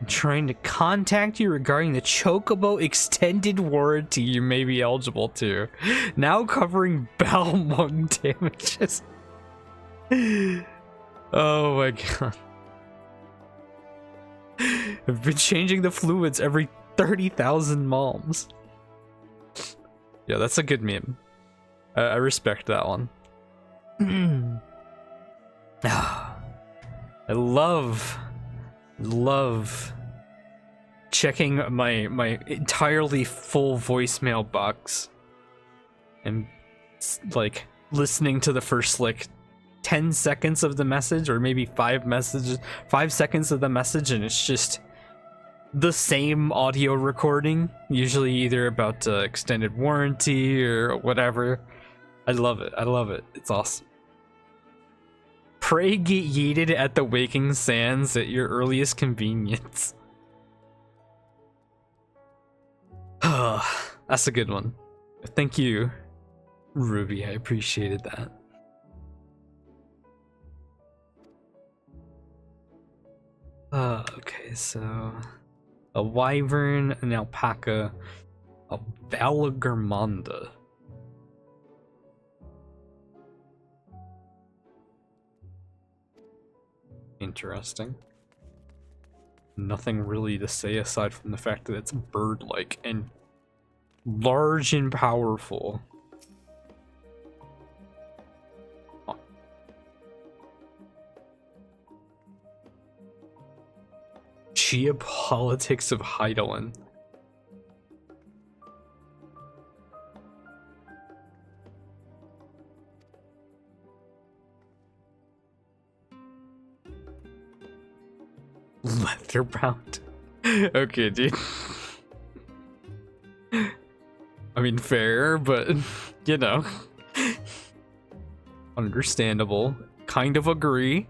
I'm trying to contact you regarding the Chocobo extended warranty you may be eligible to. Now covering Balmung damages. Oh my god. I've been changing the fluids every 30,000 malms. Yeah, that's a good meme. I respect that one. I love checking my entirely full voicemail box and like listening to the first like 10 seconds of the message, or maybe 5 seconds of the message, and it's just the same audio recording, usually either about extended warranty or whatever. I love it. It's awesome. Pray get yeeted at the waking sands at your earliest convenience. That's a good one. Thank you, Ruby. I appreciated that. Okay, so a wyvern, an alpaca, a Valagermonda. Interesting. Nothing really to say aside from the fact that it's bird-like and large and powerful. Geopolitics of Heidelin. Leatherbound. Okay, dude. I mean, fair, but you know, understandable. Kind of agree.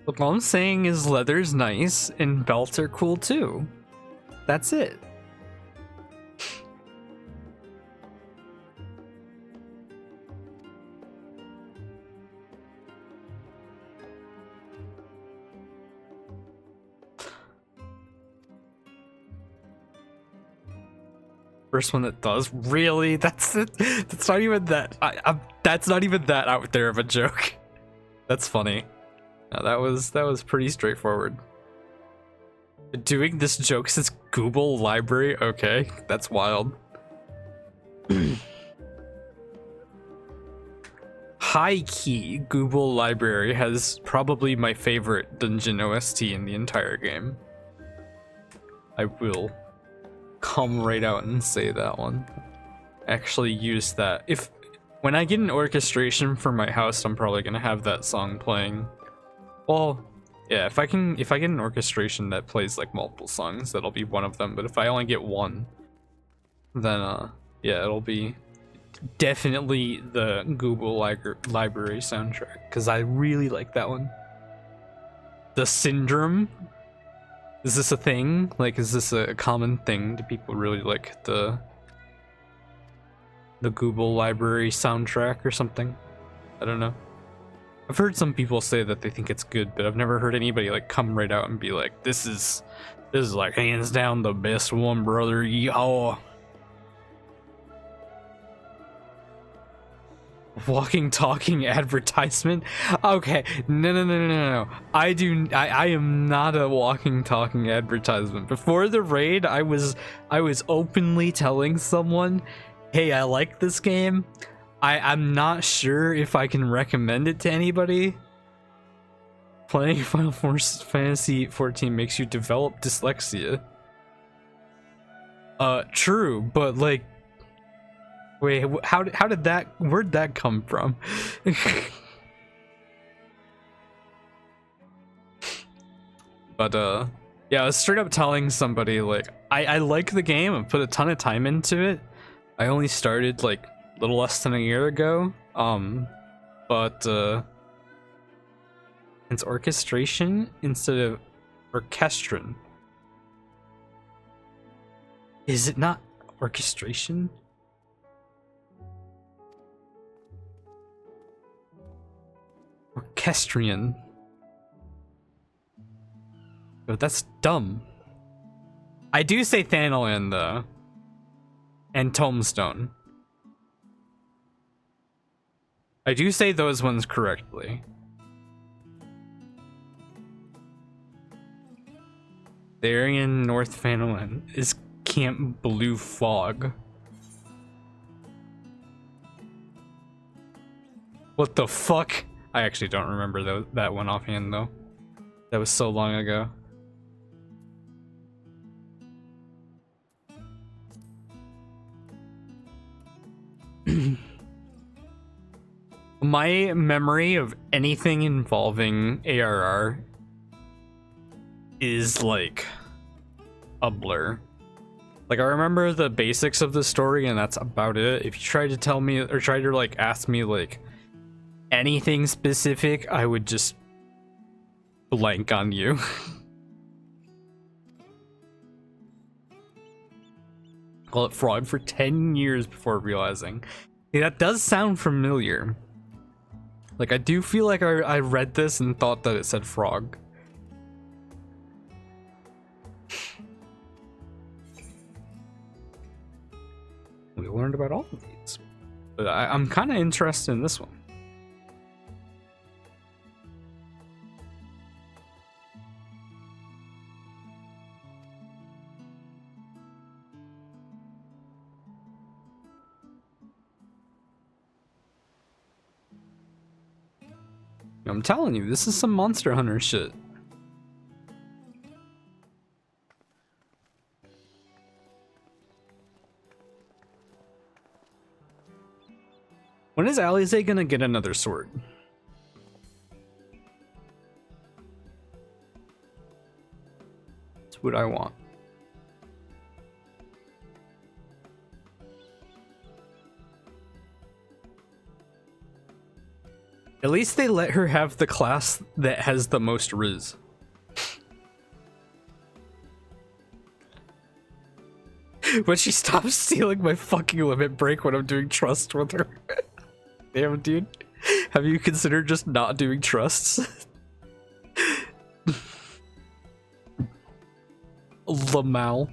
Look, all I'm saying is leather's nice and belts are cool too. That's it. First one that does? Really? That's it. That's not even that. That's not even that out there of a joke. That's funny. No, that was pretty straightforward. Doing this joke since Google Library? Okay, that's wild. High key, Google Library has probably my favorite dungeon OST in the entire game. I will come right out and say that one. Actually use that. When I get an orchestration for my house, I'm probably gonna have that song playing. Well, yeah, if I get an orchestration that plays like multiple songs, that'll be one of them. But if I only get one, then yeah, it'll be definitely the Google Library soundtrack, because I really like that one. The Syndrome. Is this a thing? Like, is this a common thing? Do people really like the Google Library soundtrack or something? I don't know. I've heard some people say that they think it's good, but I've never heard anybody like come right out and be like, this is like hands down the best one, brother. Yeehaw. Walking talking advertisement. Okay, no. I am not a walking talking advertisement. Before the raid, I was openly telling someone, hey, I like this game. I'm not sure if I can recommend it to anybody. Playing Final Fantasy XIV makes you develop dyslexia. True, but like, wait, where'd that come from? But yeah, I was straight up telling somebody like, I like the game. I put a ton of time into it. I only started like a little less than a year ago. But it's orchestration instead of orchestron. Is it not orchestration? Orchestrion. But that's dumb. I do say Thanalan though. And Tombstone. I do say those ones correctly. Darien North Thanalan is Camp Blue Fog. What the fuck? I actually don't remember that one offhand though. That was so long ago. My memory of anything involving ARR is like a blur. Like I remember the basics of the story and that's about it. If you try to tell me or try to like ask me like anything specific, I would just blank on you. Call it fraud for 10 years before realizing. Yeah, that does sound familiar. Like I do feel like I read this and thought that it said frog. We learned about all of these, but I'm kind of interested in this one. I'm telling you, this is some Monster Hunter shit. When is Alize gonna get another sword? That's what I want. At least they let her have the class that has the most riz. When she stops stealing my fucking limit break when I'm doing trust with her. Damn, dude. Have you considered just not doing trusts? Lamal.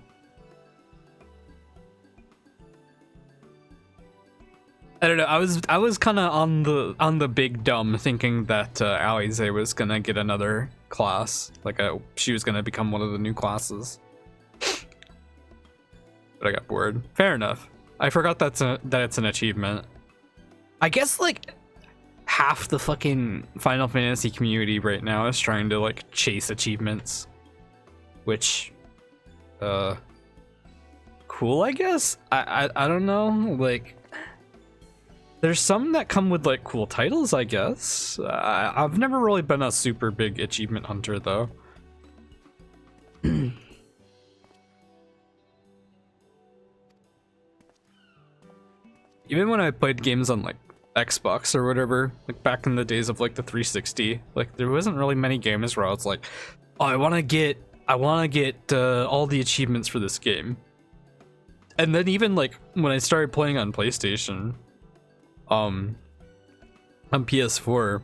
I don't know. I was kind of on the big dumb thinking that Alize was gonna get another class, like she was gonna become one of the new classes. But I got bored. Fair enough. I forgot that it's an achievement. I guess like half the fucking Final Fantasy community right now is trying to like chase achievements, which, cool. I guess. I don't know. Like. There's some that come with like cool titles, I guess. I've never really been a super big achievement hunter though. Even when I played games on like Xbox or whatever, like back in the days of like the 360, like there wasn't really many games where I was like, oh, I want to get all the achievements for this game. And then even like when I started playing on PlayStation, on PS4,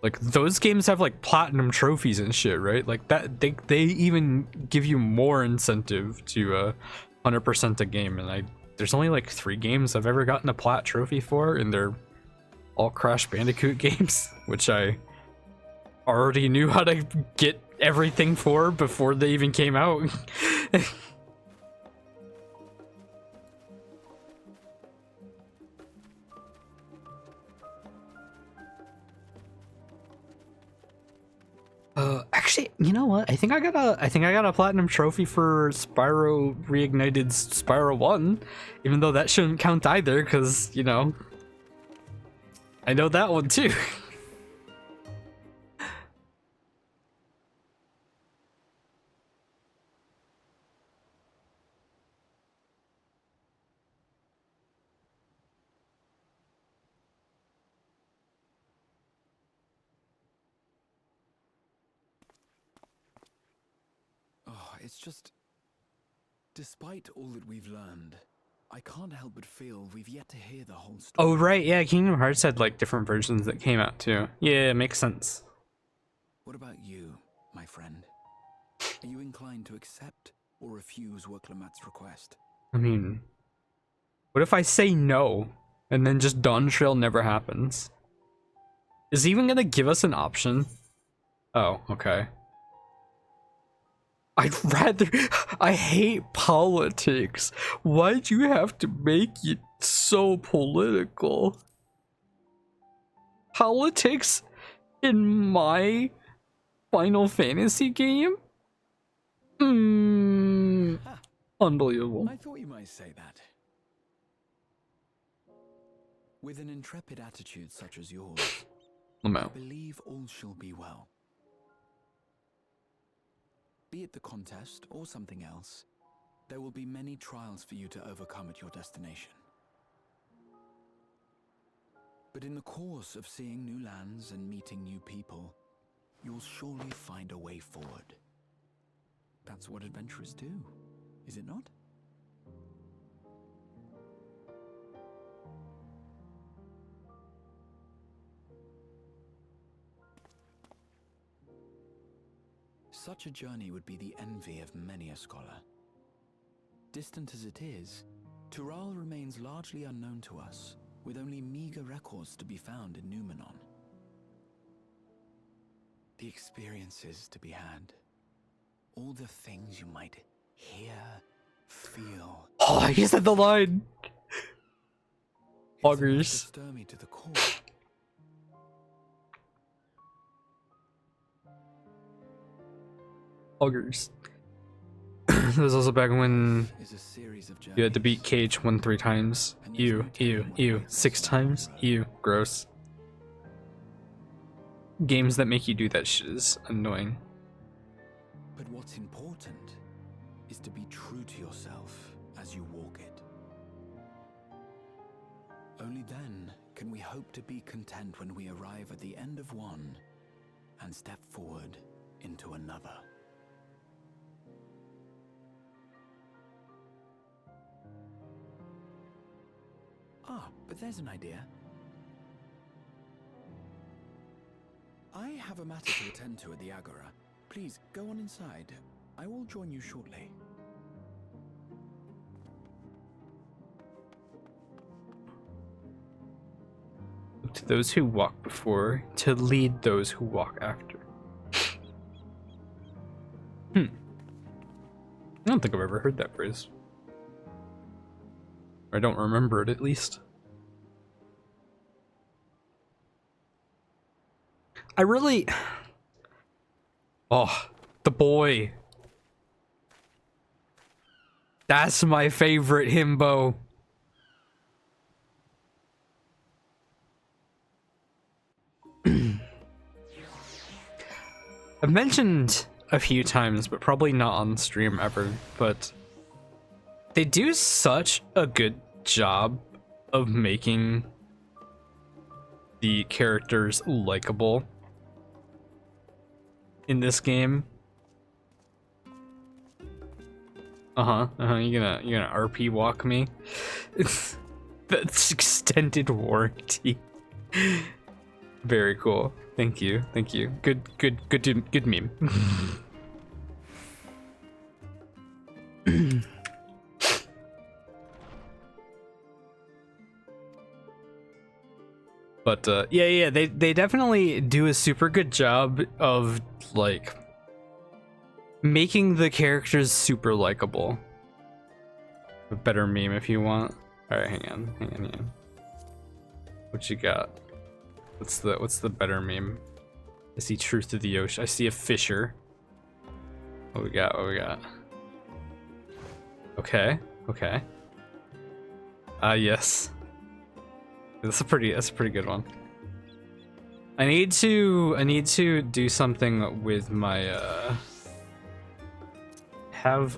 Like those games have like platinum trophies and shit, right? Like that they even give you more incentive to 100% a game, and there's only like 3 games I've ever gotten a plat trophy for, and they're all Crash Bandicoot games, which I already knew how to get everything for before they even came out. Actually, you know what? I think I got a platinum trophy for Spyro Reignited Spyro 1, even though that shouldn't count either, because, you know, I know that one too. Oh, it's just... Despite all that we've learned, I can't help but feel we've yet to hear the whole story. Oh, right, yeah, Kingdom Hearts had like different versions that came out too. Yeah, it makes sense. What about you, my friend? Are you inclined to accept or refuse Worklamat's request? I mean, what if I say no, and then just Dawn Trail never happens? Is he even gonna give us an option? Oh, okay. I hate politics. Why'd you have to make it so political? Politics in my Final Fantasy game? Unbelievable. I thought you might say that. With an intrepid attitude such as yours, I Lamau. believe all shall be well. Be it the contest or something else, there will be many trials for you to overcome at your destination. But in the course of seeing new lands and meeting new people, you'll surely find a way forward. That's what adventurers do, is it not? Such a journey would be the envy of many a scholar. Distant as it is, Tural remains largely unknown to us, with only meager records to be found in Numenon. The experiences to be had, all the things you might hear, feel. Oh, he said the line. It's enough to Augers. stir me to the core. Augers. This was also back when Is a series of you had to beat journeys. KH 3 times. Ew. 6 times. Ew. Gross. Games that make you do that shit is annoying. But what's important is to be true to yourself as you walk it. Only then can we hope to be content when we arrive at the end of one and step forward into another. Ah, but there's an idea. I have a matter to attend to at the Agora. Please, go on inside. I will join you shortly. To those who walk before, to lead those who walk after. I don't think I've ever heard that phrase. I don't remember it, at least. I really... Oh, the boy. That's my favorite himbo. I've mentioned a few times, but probably not on stream ever, but they do such a good job of making the characters likable in this game. You gonna RP walk me? That's extended warranty. Very cool. Thank you. Good meme. But yeah, they definitely do a super good job of like making the characters super likable. A better meme if you want. All right, hang on. What you got? What's the better meme? I see truth through the ocean. I see a fisher. What we got? Okay. Yes. That's a pretty good one. I need to do something with my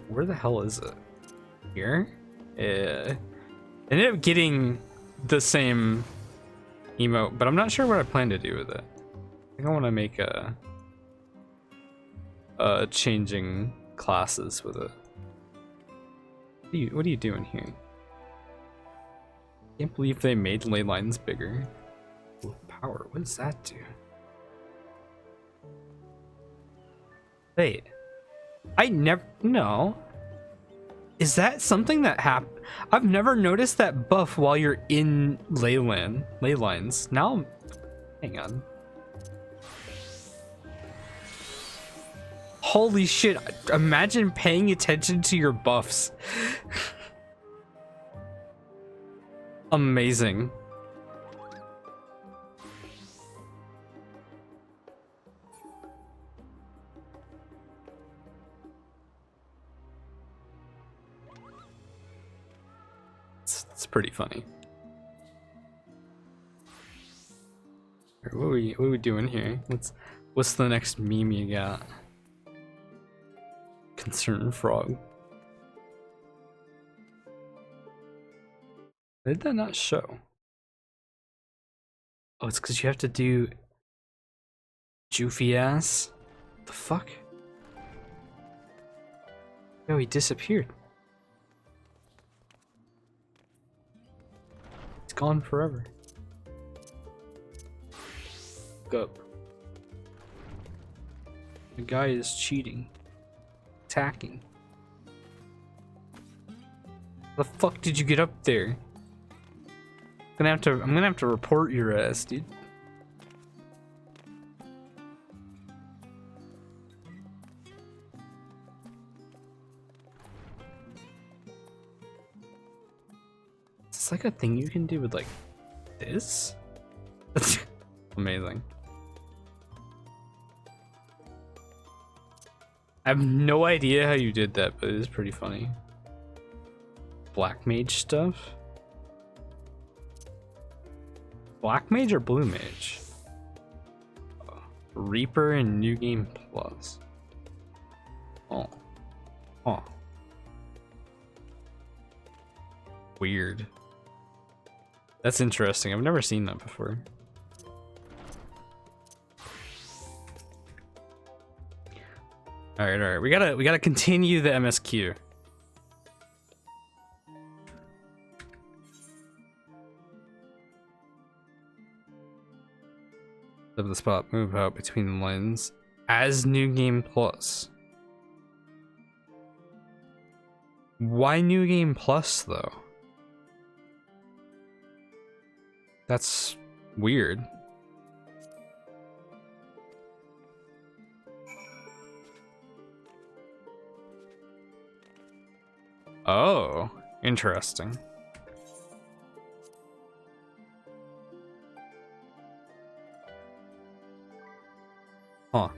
where the hell is it? Here? I ended up getting the same emote, but I'm not sure what I plan to do with it. I think I want to make changing classes with it. What are you doing here? Can't believe they made ley lines bigger. Power, what does that do? Wait, I never, no. Is that something that happened? I've never noticed that buff while you're in ley lines. Now, hang on. Holy shit, imagine paying attention to your buffs. Amazing. It's pretty funny. What are we doing here? What's the next meme you got? Concerned frog. Did that not show? Oh, it's because you have to do Joofy ass. The fuck? No, he disappeared. He's gone forever. Go. The guy is cheating. Attacking. The fuck did you get up there? I'm gonna have to report your ass, dude. Is this like a thing you can do with like this? That's amazing. I have no idea how you did that, but it is pretty funny. Black mage stuff? Black mage or blue mage? Reaper and New Game Plus. Oh. Oh. Weird. That's interesting. I've never seen that before. Alright. We gotta continue the MSQ. Of the spot, move out between the lines as New Game Plus. Why New Game Plus though? That's weird. Oh, interesting. Huh.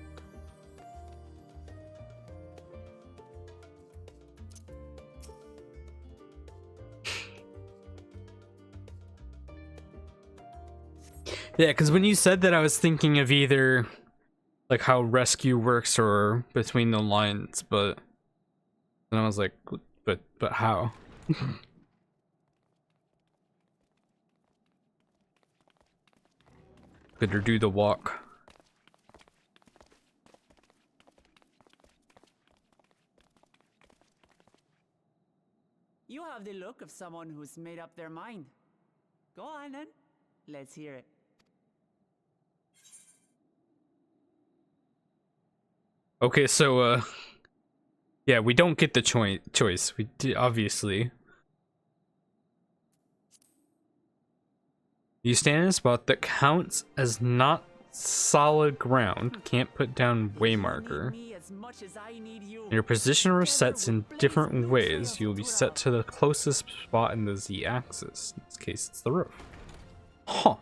Yeah, because when you said that, I was thinking of either like how rescue works or between the lines, but then I was like, but how? Better do the walk. You have the look of someone who's made up their mind. Go on then. Let's hear it. Okay, so yeah, we don't get the choice. We obviously. You stand in a spot that counts as not solid ground. Can't put down waymarker. Me as much as I need you. Your position resets in blaze different new ways. trails You will be to set to the closest spot in the z-axis. In this case, it's the roof. Huh.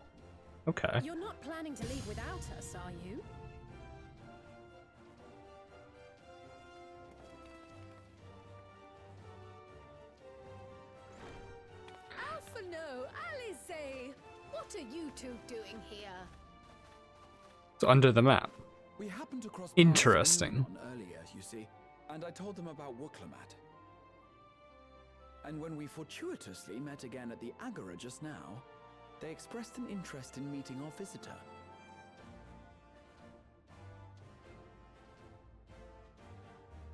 Okay. You're not planning to leave without us, are you? Alphino, Alice, what are you two doing here? So under the map. We happened to cross paths Interesting. on earlier, you see, and I told them about Wuklamat. And when we fortuitously met again at the Agora just now, they expressed an interest in meeting our visitor.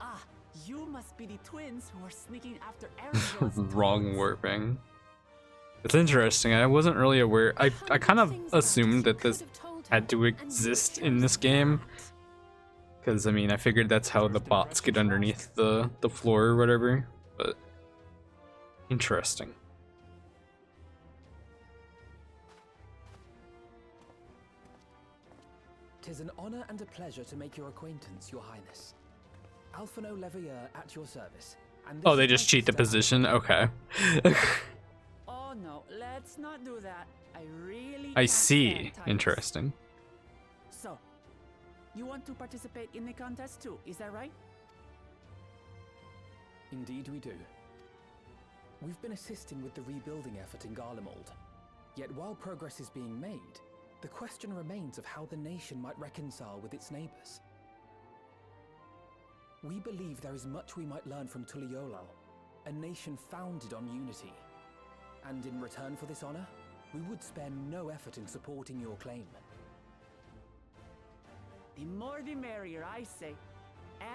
Ah, you must be the twins who are sneaking after Ariel's Wrong warping. It's interesting. I wasn't really aware. I kind of assumed that this had to exist in this game. Because, I mean, I figured that's how the bots get underneath the floor or whatever. But, interesting. Tis an honor and a pleasure to make your acquaintance, Your Highness. Alphino Leveilleur at your service. And Oh, this they is just my cheat the sister, position? Okay. Oh no, let's not do that. I really I can't see. stand tyrants. Interesting. So, you want to participate in the contest too, is that right? Indeed we do. We've been assisting with the rebuilding effort in Garlemald. Yet while progress is being made, the question remains of how the nation might reconcile with its neighbors. We believe there is much we might learn from Tuliolal, a nation founded on unity. And in return for this honor, we would spare no effort in supporting your claim. The more the merrier, I say.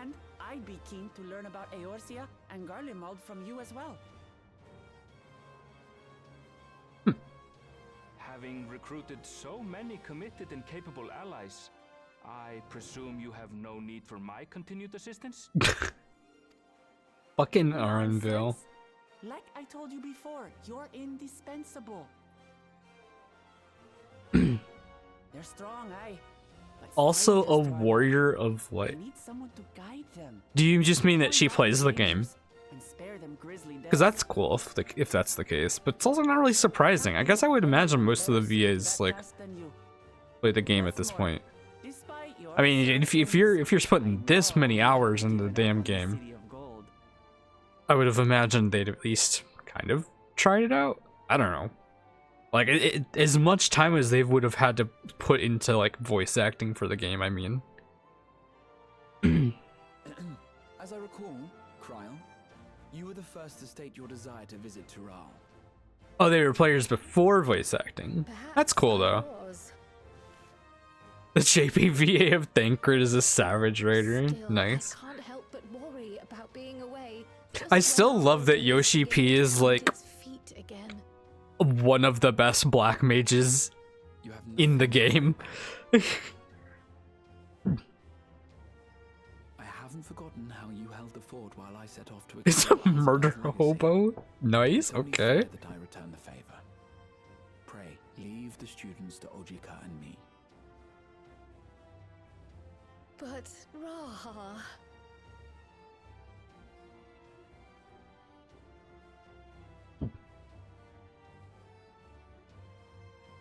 And I'd be keen to learn about Eorzea and Garlemald from you as well. Having recruited so many committed and capable allies, I presume you have no need for my continued assistance? Fucking Arnville. Nonsense. Like I told you before, you're indispensable. They're strong, aye. But Also a strangers to our warrior of what? They need someone to guide them. Do you just mean that Warn she about plays the game? dangers and spare them grisly Because deaths. that's cool if that's the case. But it's also not really surprising. I guess I would imagine most of the VAs like play the game at this point. I mean, if you're putting this many hours into the damn game, I would have imagined they'd at least kind of tried it out. I don't know. Like as much time as they would have had to put into like voice acting for the game. I mean, As I recall, Kryl, you were the first to state your desire to visit Tural. oh, they were players before voice acting. That's cool though. Was. The JPVA of Thancred is a savage raider. Still, Nice. I can't help but worry about being away. I still love that Yoshi P is like Feet again. one of the best black mages You have in the game. I haven't forgotten how you held the fort while I set off to It's a explore murder Azathoth's legacy. hobo. Nice. It's only Okay. fair that I return the favor. Pray, leave the students to Ojika and me. But Raha.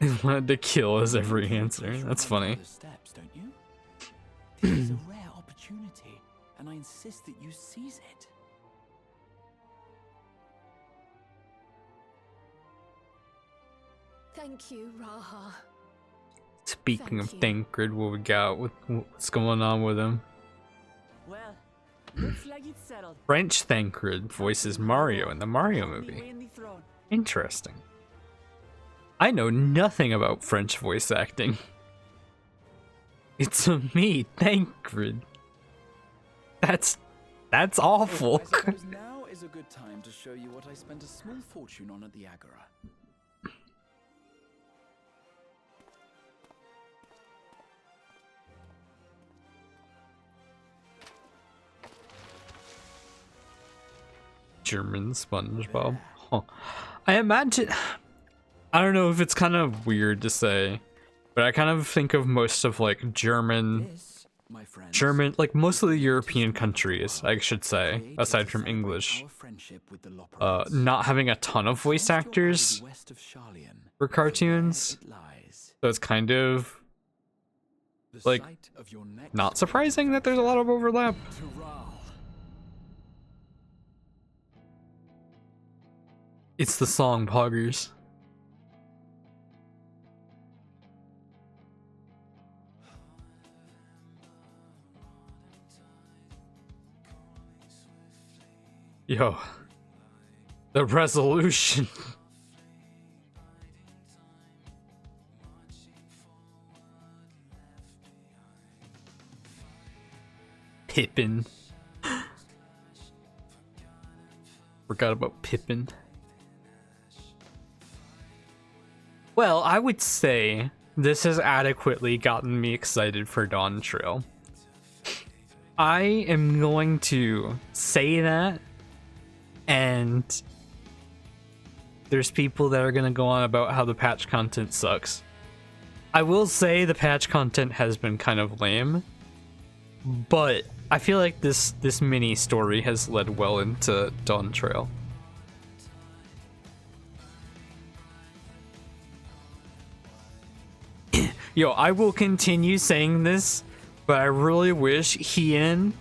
He wanted to kill us every answer. That's funny. Other steps, don't you? This is a rare opportunity, and I insist that you seize it. Thank you, Raha. Speaking of Thank Thancred, what we got? What's going on with him? Well, looks like it's settled. French Thancred voices Mario in the Mario movie. Win the throne. Interesting. I know nothing about French voice acting. It's a me, Thancred. That's awful. I suppose now is a good time to show you what I spent a small fortune on at the Agora. German SpongeBob. Huh. I imagine. I don't know if it's kind of weird to say, but I kind of think of most of like German, like most of the European countries, I should say, aside from English, not having a ton of voice actors for cartoons. So it's kind of like not surprising that there's a lot of overlap. It's the song Poggers. Yo, the resolution. Pippin. Forgot about Pippin. Well, I would say this has adequately gotten me excited for Dawn Trail. I am going to say that, and there's people that are going to go on about how the patch content sucks. I will say the patch content has been kind of lame, but I feel like this mini story has led well into Dawn Trail. Yo, I will continue saying this, but I really wish Hien,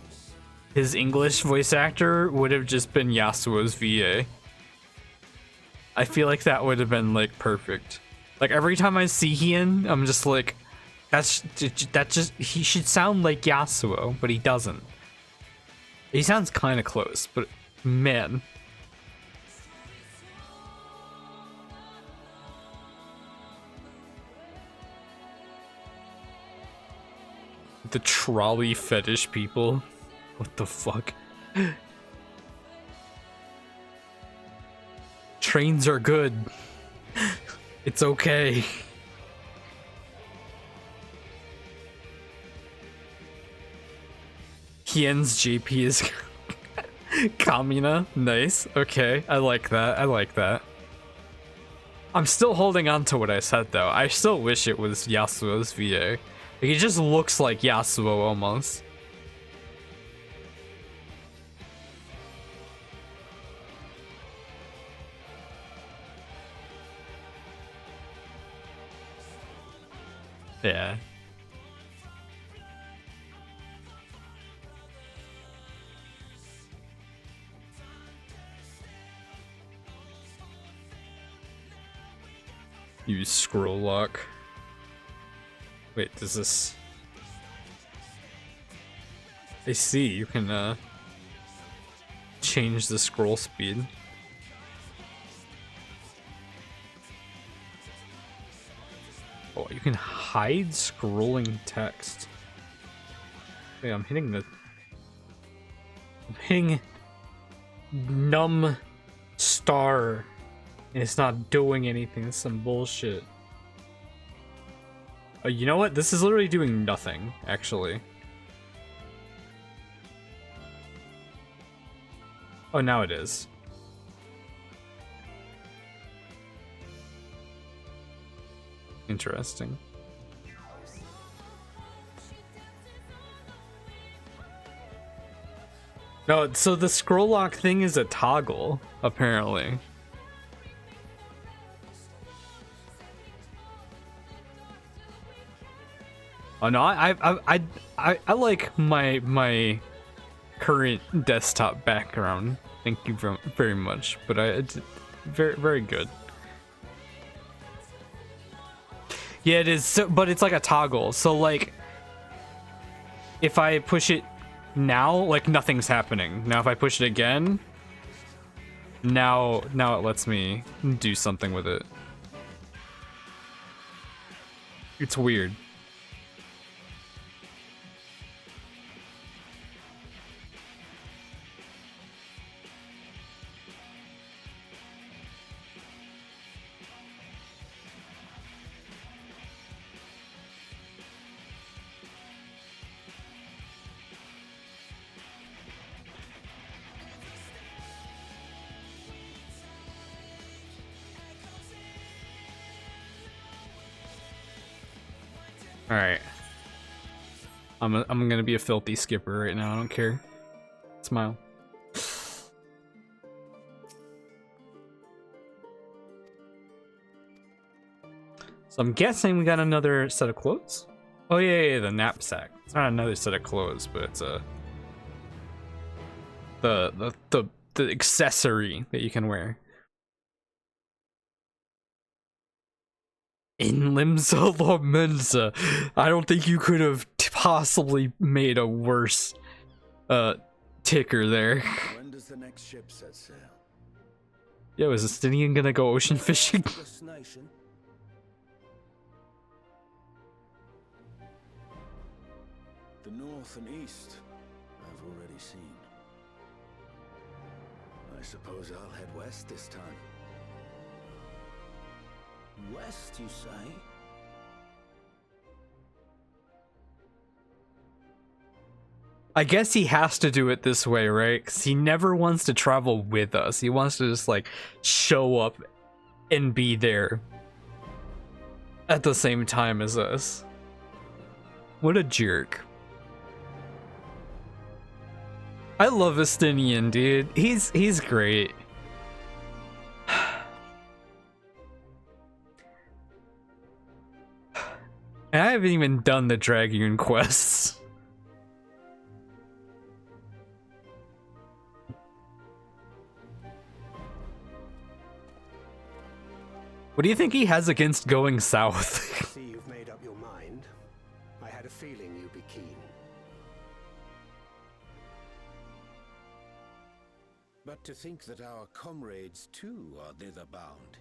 his English voice actor, would have just been Yasuo's VA. I feel like that would have been like perfect. Like every time I see Hien, I'm just like, he should sound like Yasuo, but he doesn't. He sounds kind of close, but man. The trolley fetish people. What the fuck? Trains are good. It's okay. Hien's JP is Kamina. Nice. Okay. I like that. I like that. I'm still holding on to what I said though. I still wish it was Yasuo's VA. Like, he just looks like Yasuo almost. Yeah. Use scroll lock. Wait, does this... I see, you can change the scroll speed. Oh, you can hide scrolling text. Wait, I'm hitting num star and it's not doing anything. It's some bullshit. You know what? This is literally doing nothing, actually. Oh, now it is. Interesting. No, so the scroll lock thing is a toggle, apparently. Oh no, I like my current desktop background. Thank you very much, but it's very good. Yeah, it is. So, but it's like a toggle. So like, if I push it now, like nothing's happening. Now if I push it again, now it lets me do something with it. It's weird. All right. I'm gonna be a filthy skipper right now. I don't care. Smile. So I'm guessing we got another set of clothes. Oh yeah, the knapsack. It's not another set of clothes, but it's the accessory that you can wear. In Limsa La Mensa. I don't think you could have possibly made a worse ticker there. When does the next ship set sail? Yo, is Estinian gonna go ocean fishing? Destination? The north and east, I've already seen. I suppose I'll head west this time. West, you say? I guess he has to do it this way, right? Because he never wants to travel with us. He wants to just, like, show up and be there at the same time as us. What a jerk. I love Estinian, dude. He's great. And I haven't even done the Dragoon quests. What do you think he has against going south? See, you've made up your mind. I had a feeling you'd be keen. But to think that our comrades too are thither bound.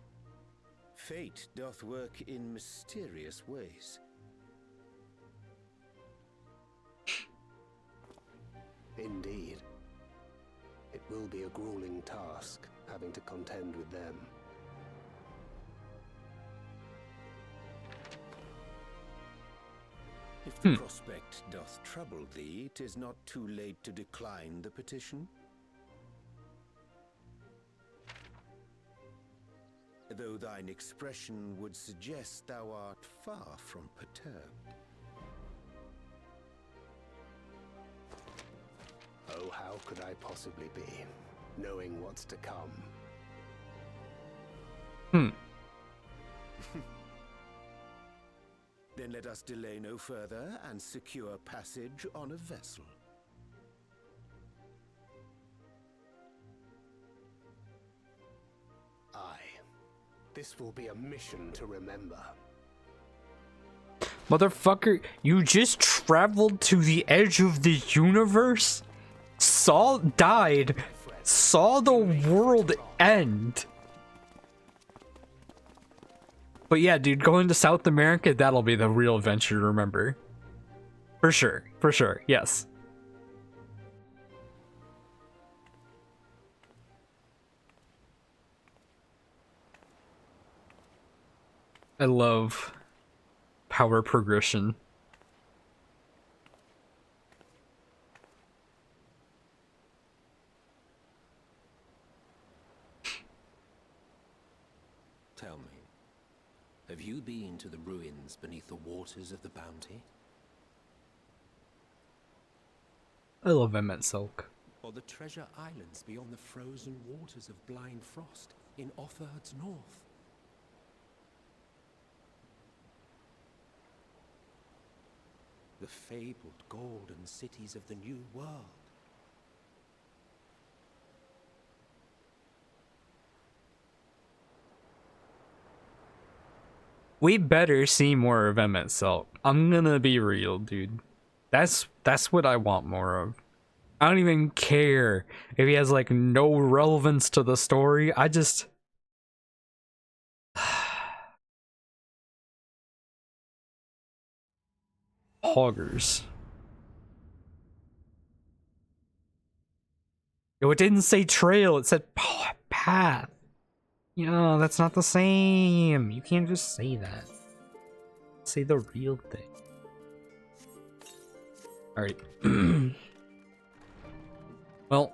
Fate doth work in mysterious ways. Indeed. It will be a grueling task, having to contend with them. If the prospect doth trouble thee, 'tis not too late to decline the petition. Though thine expression would suggest thou art far from perturbed. Oh, how could I possibly be, knowing what's to come? Then let us delay no further and secure passage on a vessel. Aye. This will be a mission to remember. Motherfucker, you just traveled to the edge of the universe? Died, saw the world end. But yeah, dude, going to South America, that'll be the real adventure to remember. For sure, yes. I love power progression. Tell me, have you been to the ruins beneath the waters of the Bounty? I love Emmett Silk. Or the treasure islands beyond the frozen waters of Blind Frost in Offerd's north? The fabled golden cities of the New World? We better see more of Emmett Silk. I'm gonna be real, dude. That's what I want more of. I don't even care if he has like no relevance to the story. I just hoggers. Yo, it didn't say trail, it said path. Yo, that's not the same. You can't just say that. Say the real thing. Alright. Well,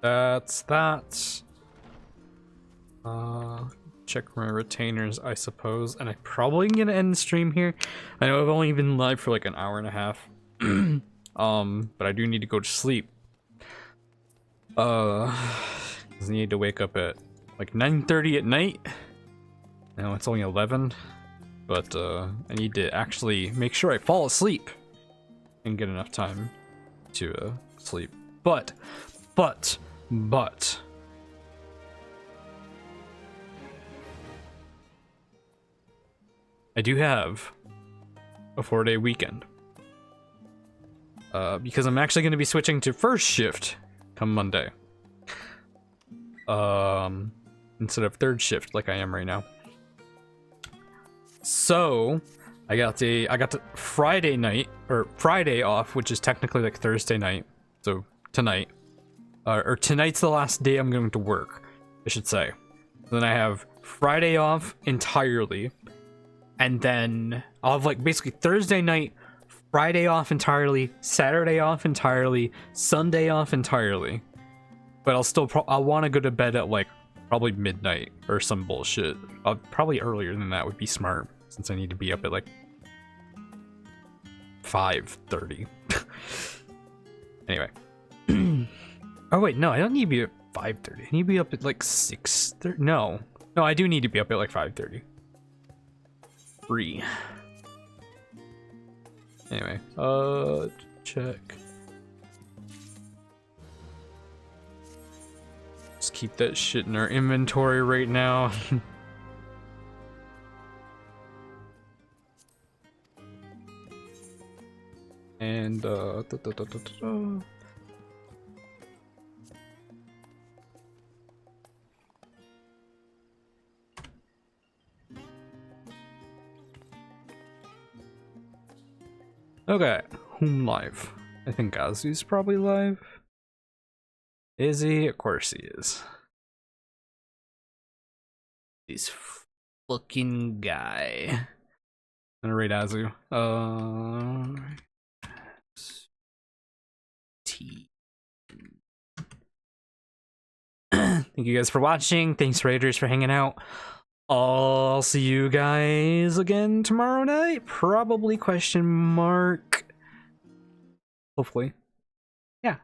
that's that. check my retainers, I suppose, and I'm probably gonna end the stream here. I know I've only been live for like an hour and a half, but I do need to go to sleep. 'Cause I need to wake up at like 9:30 at night. Now it's only 11, but I need to actually make sure I fall asleep and get enough time to sleep. But I do have a 4-day weekend. Because I'm actually going to be switching to first shift come Monday. Instead of third shift like I am right now. So, I got the Friday night, or Friday off, which is technically like Thursday night. So, tonight. Or tonight's the last day I'm going to work, I should say. Then I have Friday off entirely. And then I'll have like basically Thursday night, Friday off entirely, Saturday off entirely, Sunday off entirely. But I'll want to go to bed at like probably midnight or some bullshit. Probably earlier than that would be smart, since I need to be up at like 5:30. Anyway. Oh wait, no, I don't need to be at 5:30. I need to be up at like 6:30. No, I do need to be up at like 5:30. Anyway, check. Let's keep that shit in our inventory right now. And okay, whom live? I think Azu's probably live. Is he? Of course he is. This fucking guy. I'm gonna raid Azu. Thank you guys for watching. Thanks, Raiders, for hanging out. I'll see you guys again tomorrow night. Probably ? Hopefully. Yeah.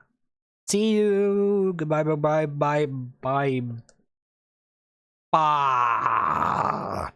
See you. Goodbye, bye, bye, bye, bye. Bye.